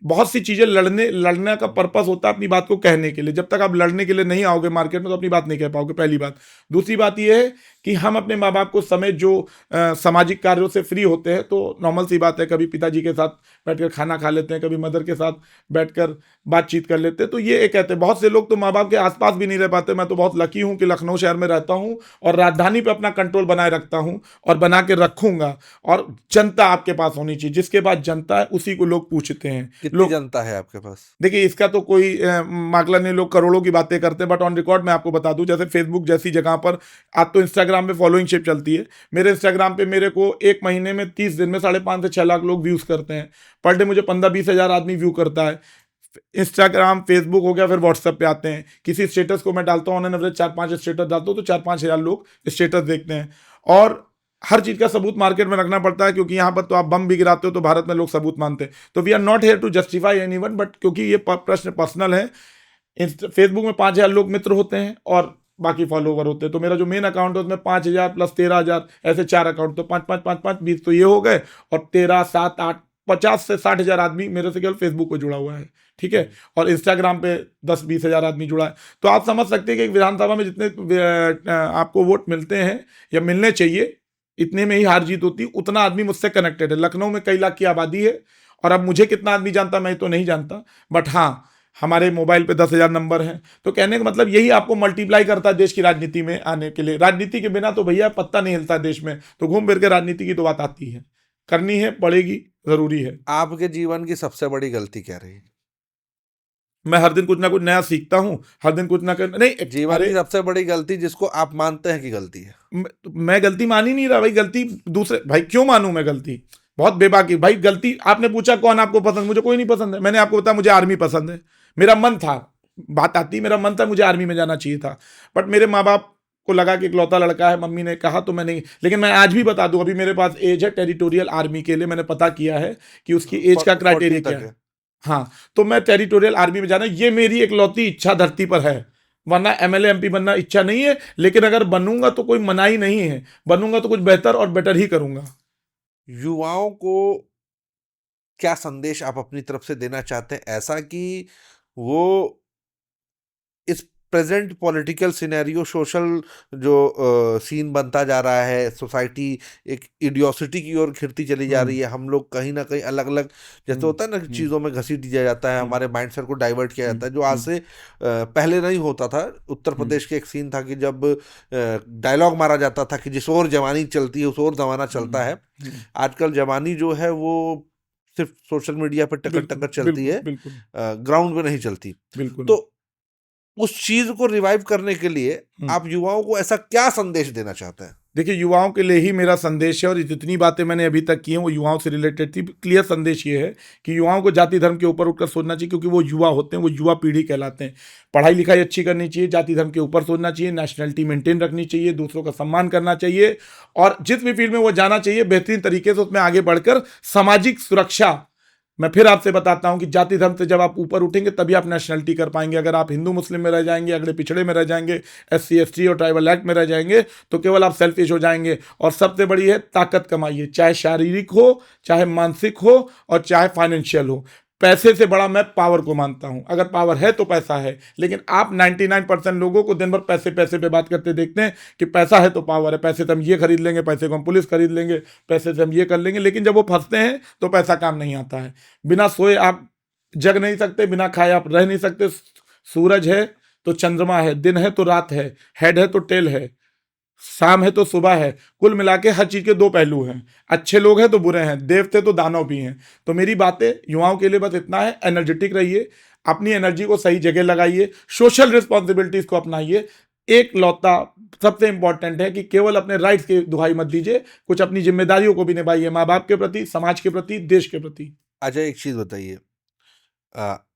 बहुत सी चीजें लड़ने का पर्पस होता है अपनी बात को कहने के लिए। जब तक आप लड़ने के लिए नहीं आओगे मार्केट में तो अपनी बात नहीं कह पाओगे, पहली बात। दूसरी बात यह है कि हम अपने माँ बाप को समय जो सामाजिक कार्यों से फ्री होते हैं, तो नॉर्मल सी बात है, कभी पिताजी के साथ बैठकर खाना खा लेते हैं, कभी मदर के साथ बैठकर बातचीत कर लेते हैं। तो ये एक कहते हैं, बहुत से लोग तो माँ बाप के आसपास भी नहीं रह पाते। मैं तो बहुत लकी हूँ कि लखनऊ शहर में रहता हूँ और राजधानी पे अपना कंट्रोल बनाए रखता हूँ और बना के रखूंगा। और जनता आपके पास होनी चाहिए, जिसके पास जनता है उसी को लोग पूछते हैं। कितनी जनता है आपके पास? देखिए, इसका तो कोई माकला नहीं, लोग करोड़ों की बातें करते हैं, बट ऑन रिकॉर्ड मैं आपको बता दूं, जैसे फेसबुक जैसी जगह पर आज तो इंस्टाग्राम पे फॉलोइंग शिप चलती है। मेरे इंस्टाग्राम पे मेरे को एक महीने में 30 दिन में 5.5 से 6 लाख लोग व्यूज करते हैं। पर डे मुझे 15-20 हज़ार आदमी व्यू करता है। इंस्टाग्राम, फेसबुक हो गया, फिर व्हाट्सएप पे आते हैं। किसी स्टेटस को मैं डालता हूँ, ऑन एन एवरेज 4-5 स्टेटस डालता हूँ तो 4-5 हज़ार लोग स्टेटस देखते हैं। और हर चीज का सबूत मार्केट में रखना पड़ता है, क्योंकि यहाँ पर तो आप बम भी गिराते हो तो भारत में लोग सबूत मानते हैं। तो we are not here to justify anyone, but क्योंकि ये प्रश्न पर्सनल है। फेसबुक में 5,000 लोग मित्र होते हैं और बाकी फॉलोवर होते हैं। तो मेरा जो मेन अकाउंट है उसमें 5,000 प्लस 13,000, ऐसे 4 अकाउंट, तो 5-5-5-5-20 तो ये हो गए। और 13, 7, 8, 50 से 60 हज़ार आदमी मेरे से केवल फेसबुक पे जुड़ा हुआ है, ठीक है। और इंस्टाग्राम पे 10-20 हज़ार आदमी जुड़ा है। तो आप समझ सकते हैं कि एक विधानसभा में जितने आपको वोट मिलते हैं या मिलने चाहिए, इतने में ही हार जीत होती, उतना आदमी मुझसे कनेक्टेड है। लखनऊ में कई लाख की आबादी है और अब मुझे कितना आदमी जानता मैं तो नहीं जानता, बट हाँ, हमारे मोबाइल पे 10,000 नंबर हैं। तो कहने का मतलब यही आपको मल्टीप्लाई करता है देश की राजनीति में आने के लिए। राजनीति के बिना तो भैया पत्ता नहीं हिलता देश में। तो घूम फिर के राजनीति की तो बात आती है, करनी है, पड़ेगी, जरूरी है। आपके जीवन की सबसे बड़ी गलती क्या रही? मैं हर दिन कुछ ना कुछ नया सीखता हूँ, हर दिन कुछ ना कुछ नहीं। जीवन की सबसे बड़ी गलती जिसको आप मानते हैं कि गलती है? मैं गलती मान ही नहीं रहा भाई। गलती दूसरे, भाई क्यों मानूं मैं गलती? बहुत बेबाकी भाई। गलती आपने पूछा कौन आपको पसंद, मुझे कोई नहीं पसंद है। मैंने आपको बताया मुझे आर्मी पसंद है। मेरा मन था, बात आती, मेरा मन था मुझे आर्मी में जाना चाहिए था, बट मेरे माँ बाप को लगा कि इकलौता लड़का है, मम्मी ने कहा तो मैं नहीं। लेकिन मैं आज भी बता दूं, अभी मेरे पास एज है टेरिटोरियल आर्मी के लिए, मैंने पता किया है कि उसकी एज का क्राइटेरिया क्या है। हाँ, तो मैं टेरिटोरियल आर्मी में जाना, ये मेरी इकलौती इच्छा धरती पर है। वरना एमएलए एमपी बनना इच्छा नहीं है, लेकिन अगर बनूंगा तो कोई मनाही नहीं है। बनूंगा तो कुछ बेहतर और बेटर ही करूंगा। युवाओं को क्या संदेश आप अपनी तरफ से देना चाहते हैं, ऐसा कि वो इस प्रेजेंट पॉलिटिकल सिनेरियो, सोशल जो सीन बनता जा रहा है, सोसाइटी एक इडियोसिटी की ओर खिरती चली जा रही है, हम लोग कहीं ना कहीं अलग अलग, जैसे होता है ना, चीज़ों में घसीट दिया जाता है, हमारे माइंडसेट को डाइवर्ट किया जाता है, जो आज से पहले नहीं होता था। उत्तर प्रदेश के एक सीन था कि जब डायलॉग मारा जाता था कि जिस ओर जवानी चलती है उस ओर जमाना चलता है। आजकल जवानी जो है वो सिर्फ सोशल मीडिया पर टकर टकर चलती है, ग्राउंड पे नहीं चलती। तो उस चीज को रिवाइव करने के लिए आप युवाओं को ऐसा क्या संदेश देना चाहते हैं? देखिए, युवाओं के लिए ही मेरा संदेश है, और जितनी बातें मैंने अभी तक की हैं वो युवाओं से रिलेटेड थी। क्लियर संदेश ये है कि युवाओं को जाति धर्म के ऊपर उठकर सोचना चाहिए, क्योंकि वो युवा होते हैं, वो युवा पीढ़ी कहलाते हैं। पढ़ाई लिखाई अच्छी करनी चाहिए, जाति धर्म के ऊपर सोचना चाहिए, नेशनलिटी मेंटेन रखनी चाहिए, दूसरों का सम्मान करना चाहिए, और जिस भी फील्ड में वो जाना चाहिए बेहतरीन तरीके से उसमें आगे बढ़कर सामाजिक सुरक्षा। मैं फिर आपसे बताता हूं कि जाति धर्म से जब आप ऊपर उठेंगे तभी आप नेशनलिटी कर पाएंगे। अगर आप हिंदू मुस्लिम में रह जाएंगे, अगले पिछड़े में रह जाएंगे, SC ST और ट्राइबल एक्ट में रह जाएंगे, तो केवल आप सेल्फिश हो जाएंगे। और सबसे बड़ी है, ताकत कमाइए, चाहे शारीरिक हो, चाहे मानसिक हो, और चाहे फाइनेंशियल हो। पैसे से बड़ा मैं पावर को मानता हूं। अगर पावर है तो पैसा है, लेकिन आप 99% लोगों को दिन भर पैसे पैसे पे बात करते देखते हैं कि पैसा है तो पावर है, पैसे से हम ये खरीद लेंगे, पैसे को हम पुलिस खरीद लेंगे, पैसे से हम ये कर लेंगे। लेकिन जब वो फंसते हैं तो पैसा काम नहीं आता है। बिना सोए आप जग नहीं सकते, बिना खाए आप रह नहीं सकते। सूरज है तो चंद्रमा है, दिन है तो रात है, हेड है तो टेल है, शाम है तो सुबह है। कुल मिला के हर चीज के दो पहलू हैं। अच्छे लोग हैं तो बुरे हैं, देवते तो दानव भी हैं। तो मेरी बातें युवाओं के लिए बस इतना है, एनर्जेटिक रहिए, अपनी एनर्जी को सही जगह लगाइए, सोशल रिस्पॉन्सिबिलिटीज को अपनाइए। एक लौता सबसे इंपॉर्टेंट है कि केवल अपने राइट्स की दुहाई मत दीजिए, कुछ अपनी जिम्मेदारियों को भी निभाइए, माँ बाप के प्रति, समाज के प्रति, देश के प्रति। अच्छा, एक चीज बताइए,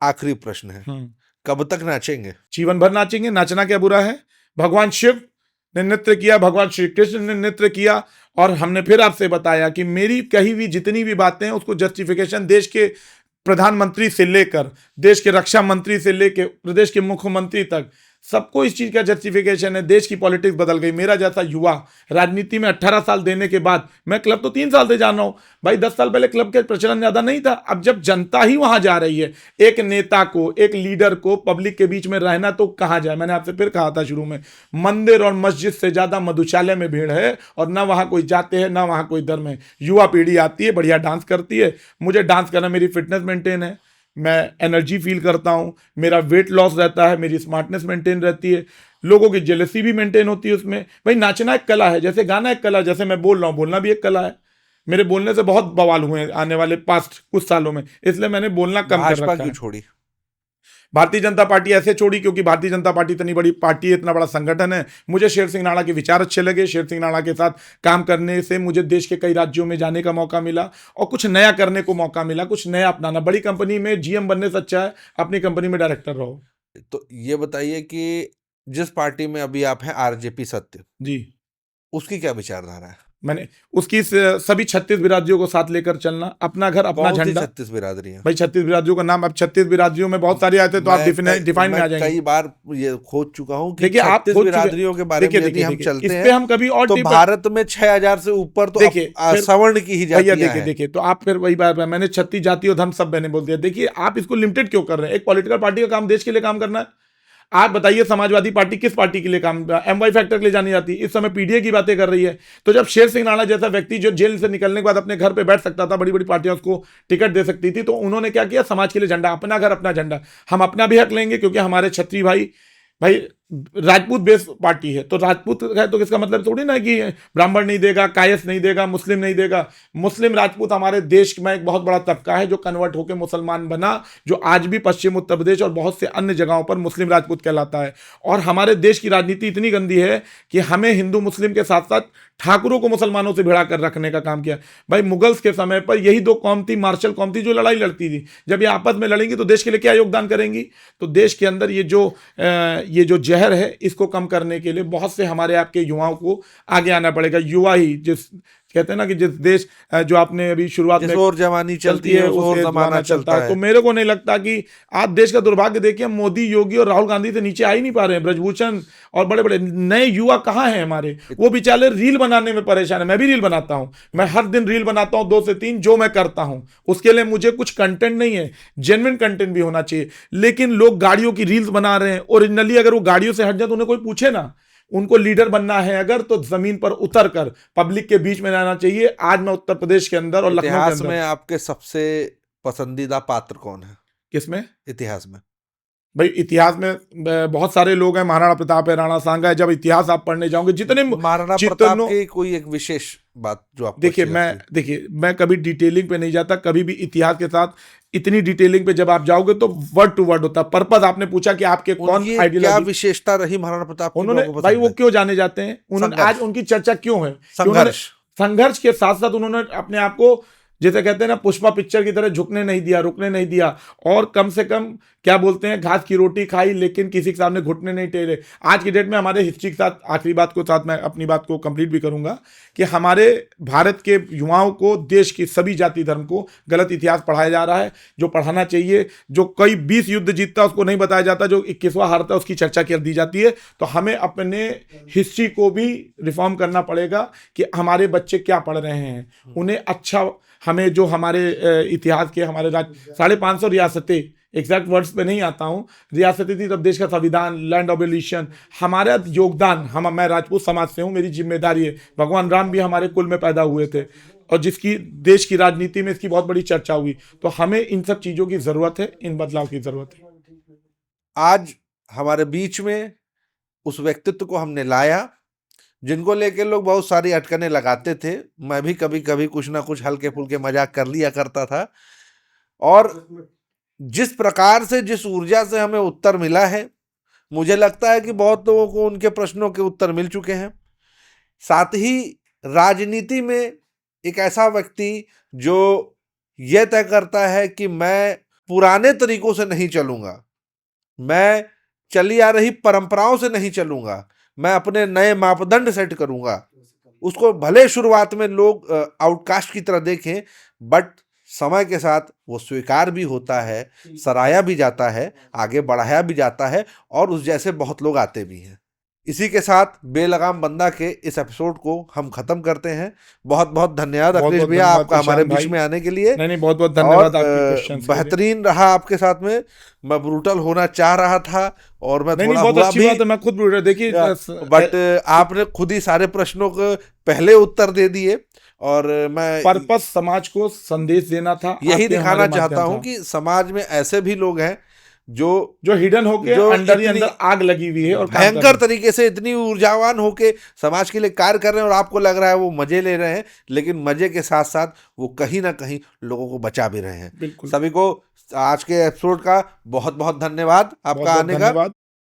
आखिरी प्रश्न है, कब तक नाचेंगे? जीवन भर नाचेंगे, नाचना क्या बुरा है। भगवान शिव ने नृत्य किया, भगवान श्री कृष्ण ने नृत्य किया, और हमने फिर आपसे बताया कि मेरी कही हुई जितनी भी बातें हैं उसको जस्टिफिकेशन देश के प्रधानमंत्री से लेकर देश के रक्षा मंत्री से लेकर प्रदेश के मुख्यमंत्री तक सबको इस चीज का जस्टिफिकेशन है, देश की पॉलिटिक्स बदल गई। मेरा जैसा युवा राजनीति में 18 साल देने के बाद, मैं क्लब तो 3 साल से जान रहा हूं भाई, 10 साल पहले क्लब के प्रचलन ज्यादा नहीं था। अब जब जनता ही वहां जा रही है, एक नेता को, एक लीडर को पब्लिक के बीच में रहना तो कहाँ जाए। मैंने आपसे फिर कहा था शुरू में, मंदिर और मस्जिद से ज्यादा मधुशाला में भीड़ है, और ना वहां कोई जाते हैं ना वहां कोई धर्म है। युवा पीढ़ी आती है, बढ़िया डांस करती है। मुझे डांस करना, मेरी फिटनेस मेंटेन है, मैं एनर्जी फील करता हूँ, मेरा वेट लॉस रहता है, मेरी स्मार्टनेस मेंटेन रहती है, लोगों की जेलसी भी मेंटेन होती है उसमें। भाई नाचना एक कला है, जैसे गाना एक कला है, जैसे मैं बोल रहा हूँ बोलना भी एक कला है। मेरे बोलने से बहुत बवाल हुए हैं आने वाले पास्ट कुछ सालों में, इसलिए मैंने बोलना कम कर भाजपा रखा क्यों है। छोड़ी? भारतीय जनता पार्टी ऐसे छोड़ी क्योंकि भारतीय जनता पार्टी इतनी बड़ी पार्टी है, इतना बड़ा संगठन है। मुझे शेर सिंह राणा के विचार अच्छे लगे, शेर सिंह राणा के साथ काम करने से मुझे देश के कई राज्यों में जाने का मौका मिला और कुछ नया करने को मौका मिला, कुछ नया अपनाना। बड़ी कंपनी में जीएम बनने से अच्छा है अपनी कंपनी में डायरेक्टर रहो। तो ये बताइए कि जिस पार्टी में अभी आप हैं, आरजेपी सत्य, जी, उसकी क्या विचारधारा है? मैंने उसकी सभी 36 बिरादरियों को साथ लेकर चलना, अपना घर अपना कौन सी झंडा। 36 बिरादरी है? भाई 36 बिरादरियों का नाम, अब 36 बिरादरियों में बहुत सारी आते तो आप डिफाइन में आ जाएंगे। कई बार ये खोज चुका हूं कि देखिए आप 36 खोज चुके, बिरादरियों के बारे में देखिए यदि देखिए हम देखिए, चलते इस हैं पे हम कभी और तो टिप, भारत में 6000 से ऊपर तो देखिए फिर सवर्ण की ही भैया जातियां देखिए हैं। देखिए, तो आप फिर वही बात, मैंने 36 जाति और धर्म सब मैंने बोल दिया। देखिए आप इसको लिमिटेड क्यों कर रहे हैं? एक पॉलिटिकल पार्टी का काम देश के लिए काम करना है। आप बताइए समाजवादी पार्टी किस पार्टी के लिए काम, एमवाई फैक्टर के लिए जानी जाती है, इस समय पीडीए की बातें कर रही है। तो जब शेर सिंह राणा जैसा व्यक्ति जो जेल से निकलने के बाद अपने घर पे बैठ सकता था, बड़ी बड़ी पार्टियां उसको टिकट दे सकती थी, तो उन्होंने क्या किया, समाज के लिए झंडा, अपना घर अपना झंडा। हम अपना भी हक लेंगे क्योंकि हमारे क्षत्रिय भाई राजपूत बेस पार्टी है, तो राजपूत है तो इसका मतलब थोड़ी ना कि ब्राह्मण नहीं देगा, कायस नहीं देगा, मुस्लिम नहीं देगा। मुस्लिम राजपूत हमारे देश में एक बहुत बड़ा तबका है जो कन्वर्ट होकर मुसलमान बना, जो आज भी पश्चिम उत्तर प्रदेश और बहुत से अन्य जगहों पर मुस्लिम राजपूत कहलाता है। और हमारे देश की राजनीति इतनी गंदी है कि हमें हिंदू मुस्लिम के साथ साथ ठाकुरों को मुसलमानों से भिड़ा कर रखने का काम किया। भाई मुगल्स के समय पर यही दो कौम थी, मार्शल कौम थी, जो लड़ाई लड़ती थी। जब ये आपस में लड़ेंगी तो देश के लिए क्या योगदान करेंगी? तो देश के अंदर ये जो जहर है, इसको कम करने के लिए बहुत से हमारे आपके युवाओं को आगे आना पड़ेगा। युवा ही, जिस कहते हैं ना कि जिस देश, जो आपने अभी शुरुआत में, और जवानी चलती है उस और जमाना चलता है। तो मेरे को नहीं लगता कि आप देश का दुर्भाग्य देखिए, मोदी, योगी और राहुल गांधी से नीचे आ ही नहीं पा रहे हैं। ब्रजभूषण और बड़े बड़े नए युवा कहाँ हैं हमारे? वो बेचारे रील बनाने में परेशान है। मैं भी रील बनाता हूं, मैं हर दिन रील बनाता हूं 2 से 3, जो मैं करता हूं उसके लिए मुझे कुछ कंटेंट नहीं है, जेन्युइन कंटेंट भी होना चाहिए। लेकिन लोग गाड़ियों की रील्स बना रहे हैं। ओरिजिनली अगर वो गाड़ियों से हट जाए तो उन्हें कोई पूछे ना। उनको लीडर बनना है अगर, तो जमीन पर उतर कर पब्लिक के बीच में रहना चाहिए। आज मैं उत्तर प्रदेश के अंदर और लखनऊ के इतिहास अंदर, में आपके सबसे पसंदीदा पात्र कौन है? किसमें? इतिहास में। भाई इतिहास में बहुत सारे लोग हैं, महाराणा प्रताप है, राणा सांगा है। जब इतिहास आप पढ़ने जाओगे, जितने महाराणा प्रताप की कोई एक विशेष बात जो आपको देखिए, मैं कभी डिटेलिंग पे नहीं जाता, कभी भी इतिहास के साथ इतनी डिटेलिंग पे जब आप जाओगे तो वर्ड टू वर्ड होता है। पर्पस आपने पूछा कि आपके कौन आइडियोलॉजी, क्या विशेषता रही महाराणा प्रताप की? उन्होंने, भाई वो क्यों जाने जाते हैं, उन्होंने आज उनकी चर्चा क्यों है? संघर्ष के साथ साथ उन्होंने अपने आप को, जैसे कहते हैं ना, पुष्पा पिक्चर की तरह झुकने नहीं दिया, रुकने नहीं दिया, और कम से कम क्या बोलते हैं, घास की रोटी खाई लेकिन किसी के सामने घुटने नहीं टेरे। आज की डेट में हमारे हिस्ट्री के साथ, आखिरी बात को साथ मैं अपनी बात को कंप्लीट भी करूंगा, कि हमारे भारत के युवाओं को देश की सभी जाति धर्म को गलत इतिहास पढ़ाया जा रहा है, जो पढ़ाना चाहिए। जो कई 20 युद्ध जीतता उसको नहीं बताया जाता, जो 21वां हारता उसकी चर्चा कर दी जाती है। तो हमें अपने हिस्ट्री को भी रिफॉर्म करना पड़ेगा कि हमारे बच्चे क्या पढ़ रहे हैं, उन्हें अच्छा, हमें जो हमारे इतिहास के, हमारे 550 रियासतें, एग्जैक्ट वर्ड्स पे नहीं आता हूँ, रियासतें थी तब देश का संविधान, लैंड ऑब्लिशन, हमारा योगदान, मैं राजपूत समाज से हूँ, मेरी जिम्मेदारी है। भगवान राम भी हमारे कुल में पैदा हुए थे और जिसकी देश की राजनीति में इसकी बहुत बड़ी चर्चा हुई। तो हमें इन सब चीज़ों की ज़रूरत है, इन बदलाव की ज़रूरत है। आज हमारे बीच में उस व्यक्तित्व को हमने लाया जिनको लेके लोग बहुत सारी अटकनें लगाते थे। मैं भी कभी कभी कुछ ना कुछ हल्के फुल्के मजाक कर लिया करता था, और जिस प्रकार से, जिस ऊर्जा से हमें उत्तर मिला है, मुझे लगता है कि बहुत लोगों को उनके प्रश्नों के उत्तर मिल चुके हैं। साथ ही राजनीति में एक ऐसा व्यक्ति जो यह तय करता है कि मैं पुराने तरीकों से नहीं चलूंगा, मैं चली आ रही परंपराओं से नहीं चलूंगा, मैं अपने नए मापदंड सेट करूंगा। उसको भले शुरुआत में लोग आउटकास्ट की तरह देखें, बट समय के साथ वो स्वीकार भी होता है, सराहा भी जाता है, आगे बढ़ाया भी जाता है और उस जैसे बहुत लोग आते भी हैं। इसी के साथ बेलगाम बंदा के इस एपिसोड को हम खत्म करते हैं। बहुत बहुत धन्यवाद बहुत अखिलेश बहुत भैया धन्यवाद आपका हमारे ईशान बीच भाई। में आने के लिए। नहीं बहुत बहुत और धन्यवाद आपके क्वेश्चंस के लिए। बेहतरीन रहा आपके साथ में। मैं ब्रूटल होना चाह रहा था और मैं नहीं थोड़ा बहुत हुआ अच्छी भी, बात है, मैं खुद बोल रहा देखिए बट आपने खुद ही सारे प्रश्नों को पहले उत्तर दे दिए और मैं पर्पस समाज को संदेश देना था, यही आपके दिखाना हमारे चाहता माध्यम हूं था। कि समाज में ऐसे भी लोग हैं जो जो हिडन होके जो अंदर ही इतनी अंदर आग लगी हुई है और काम कर भयंकर रहे हैं। तरीके से इतनी ऊर्जावान होके समाज के लिए कार्य कर रहे हैं और आपको लग रहा है वो मजे ले रहे हैं, लेकिन मजे के साथ साथ वो कहीं ना कहीं लोगों को बचा भी रहे हैं। बिल्कुल। सभी को आज के एपिसोड का बहुत बहुत धन्यवाद आपका बहुत बहुत आने का। धन्यवाद।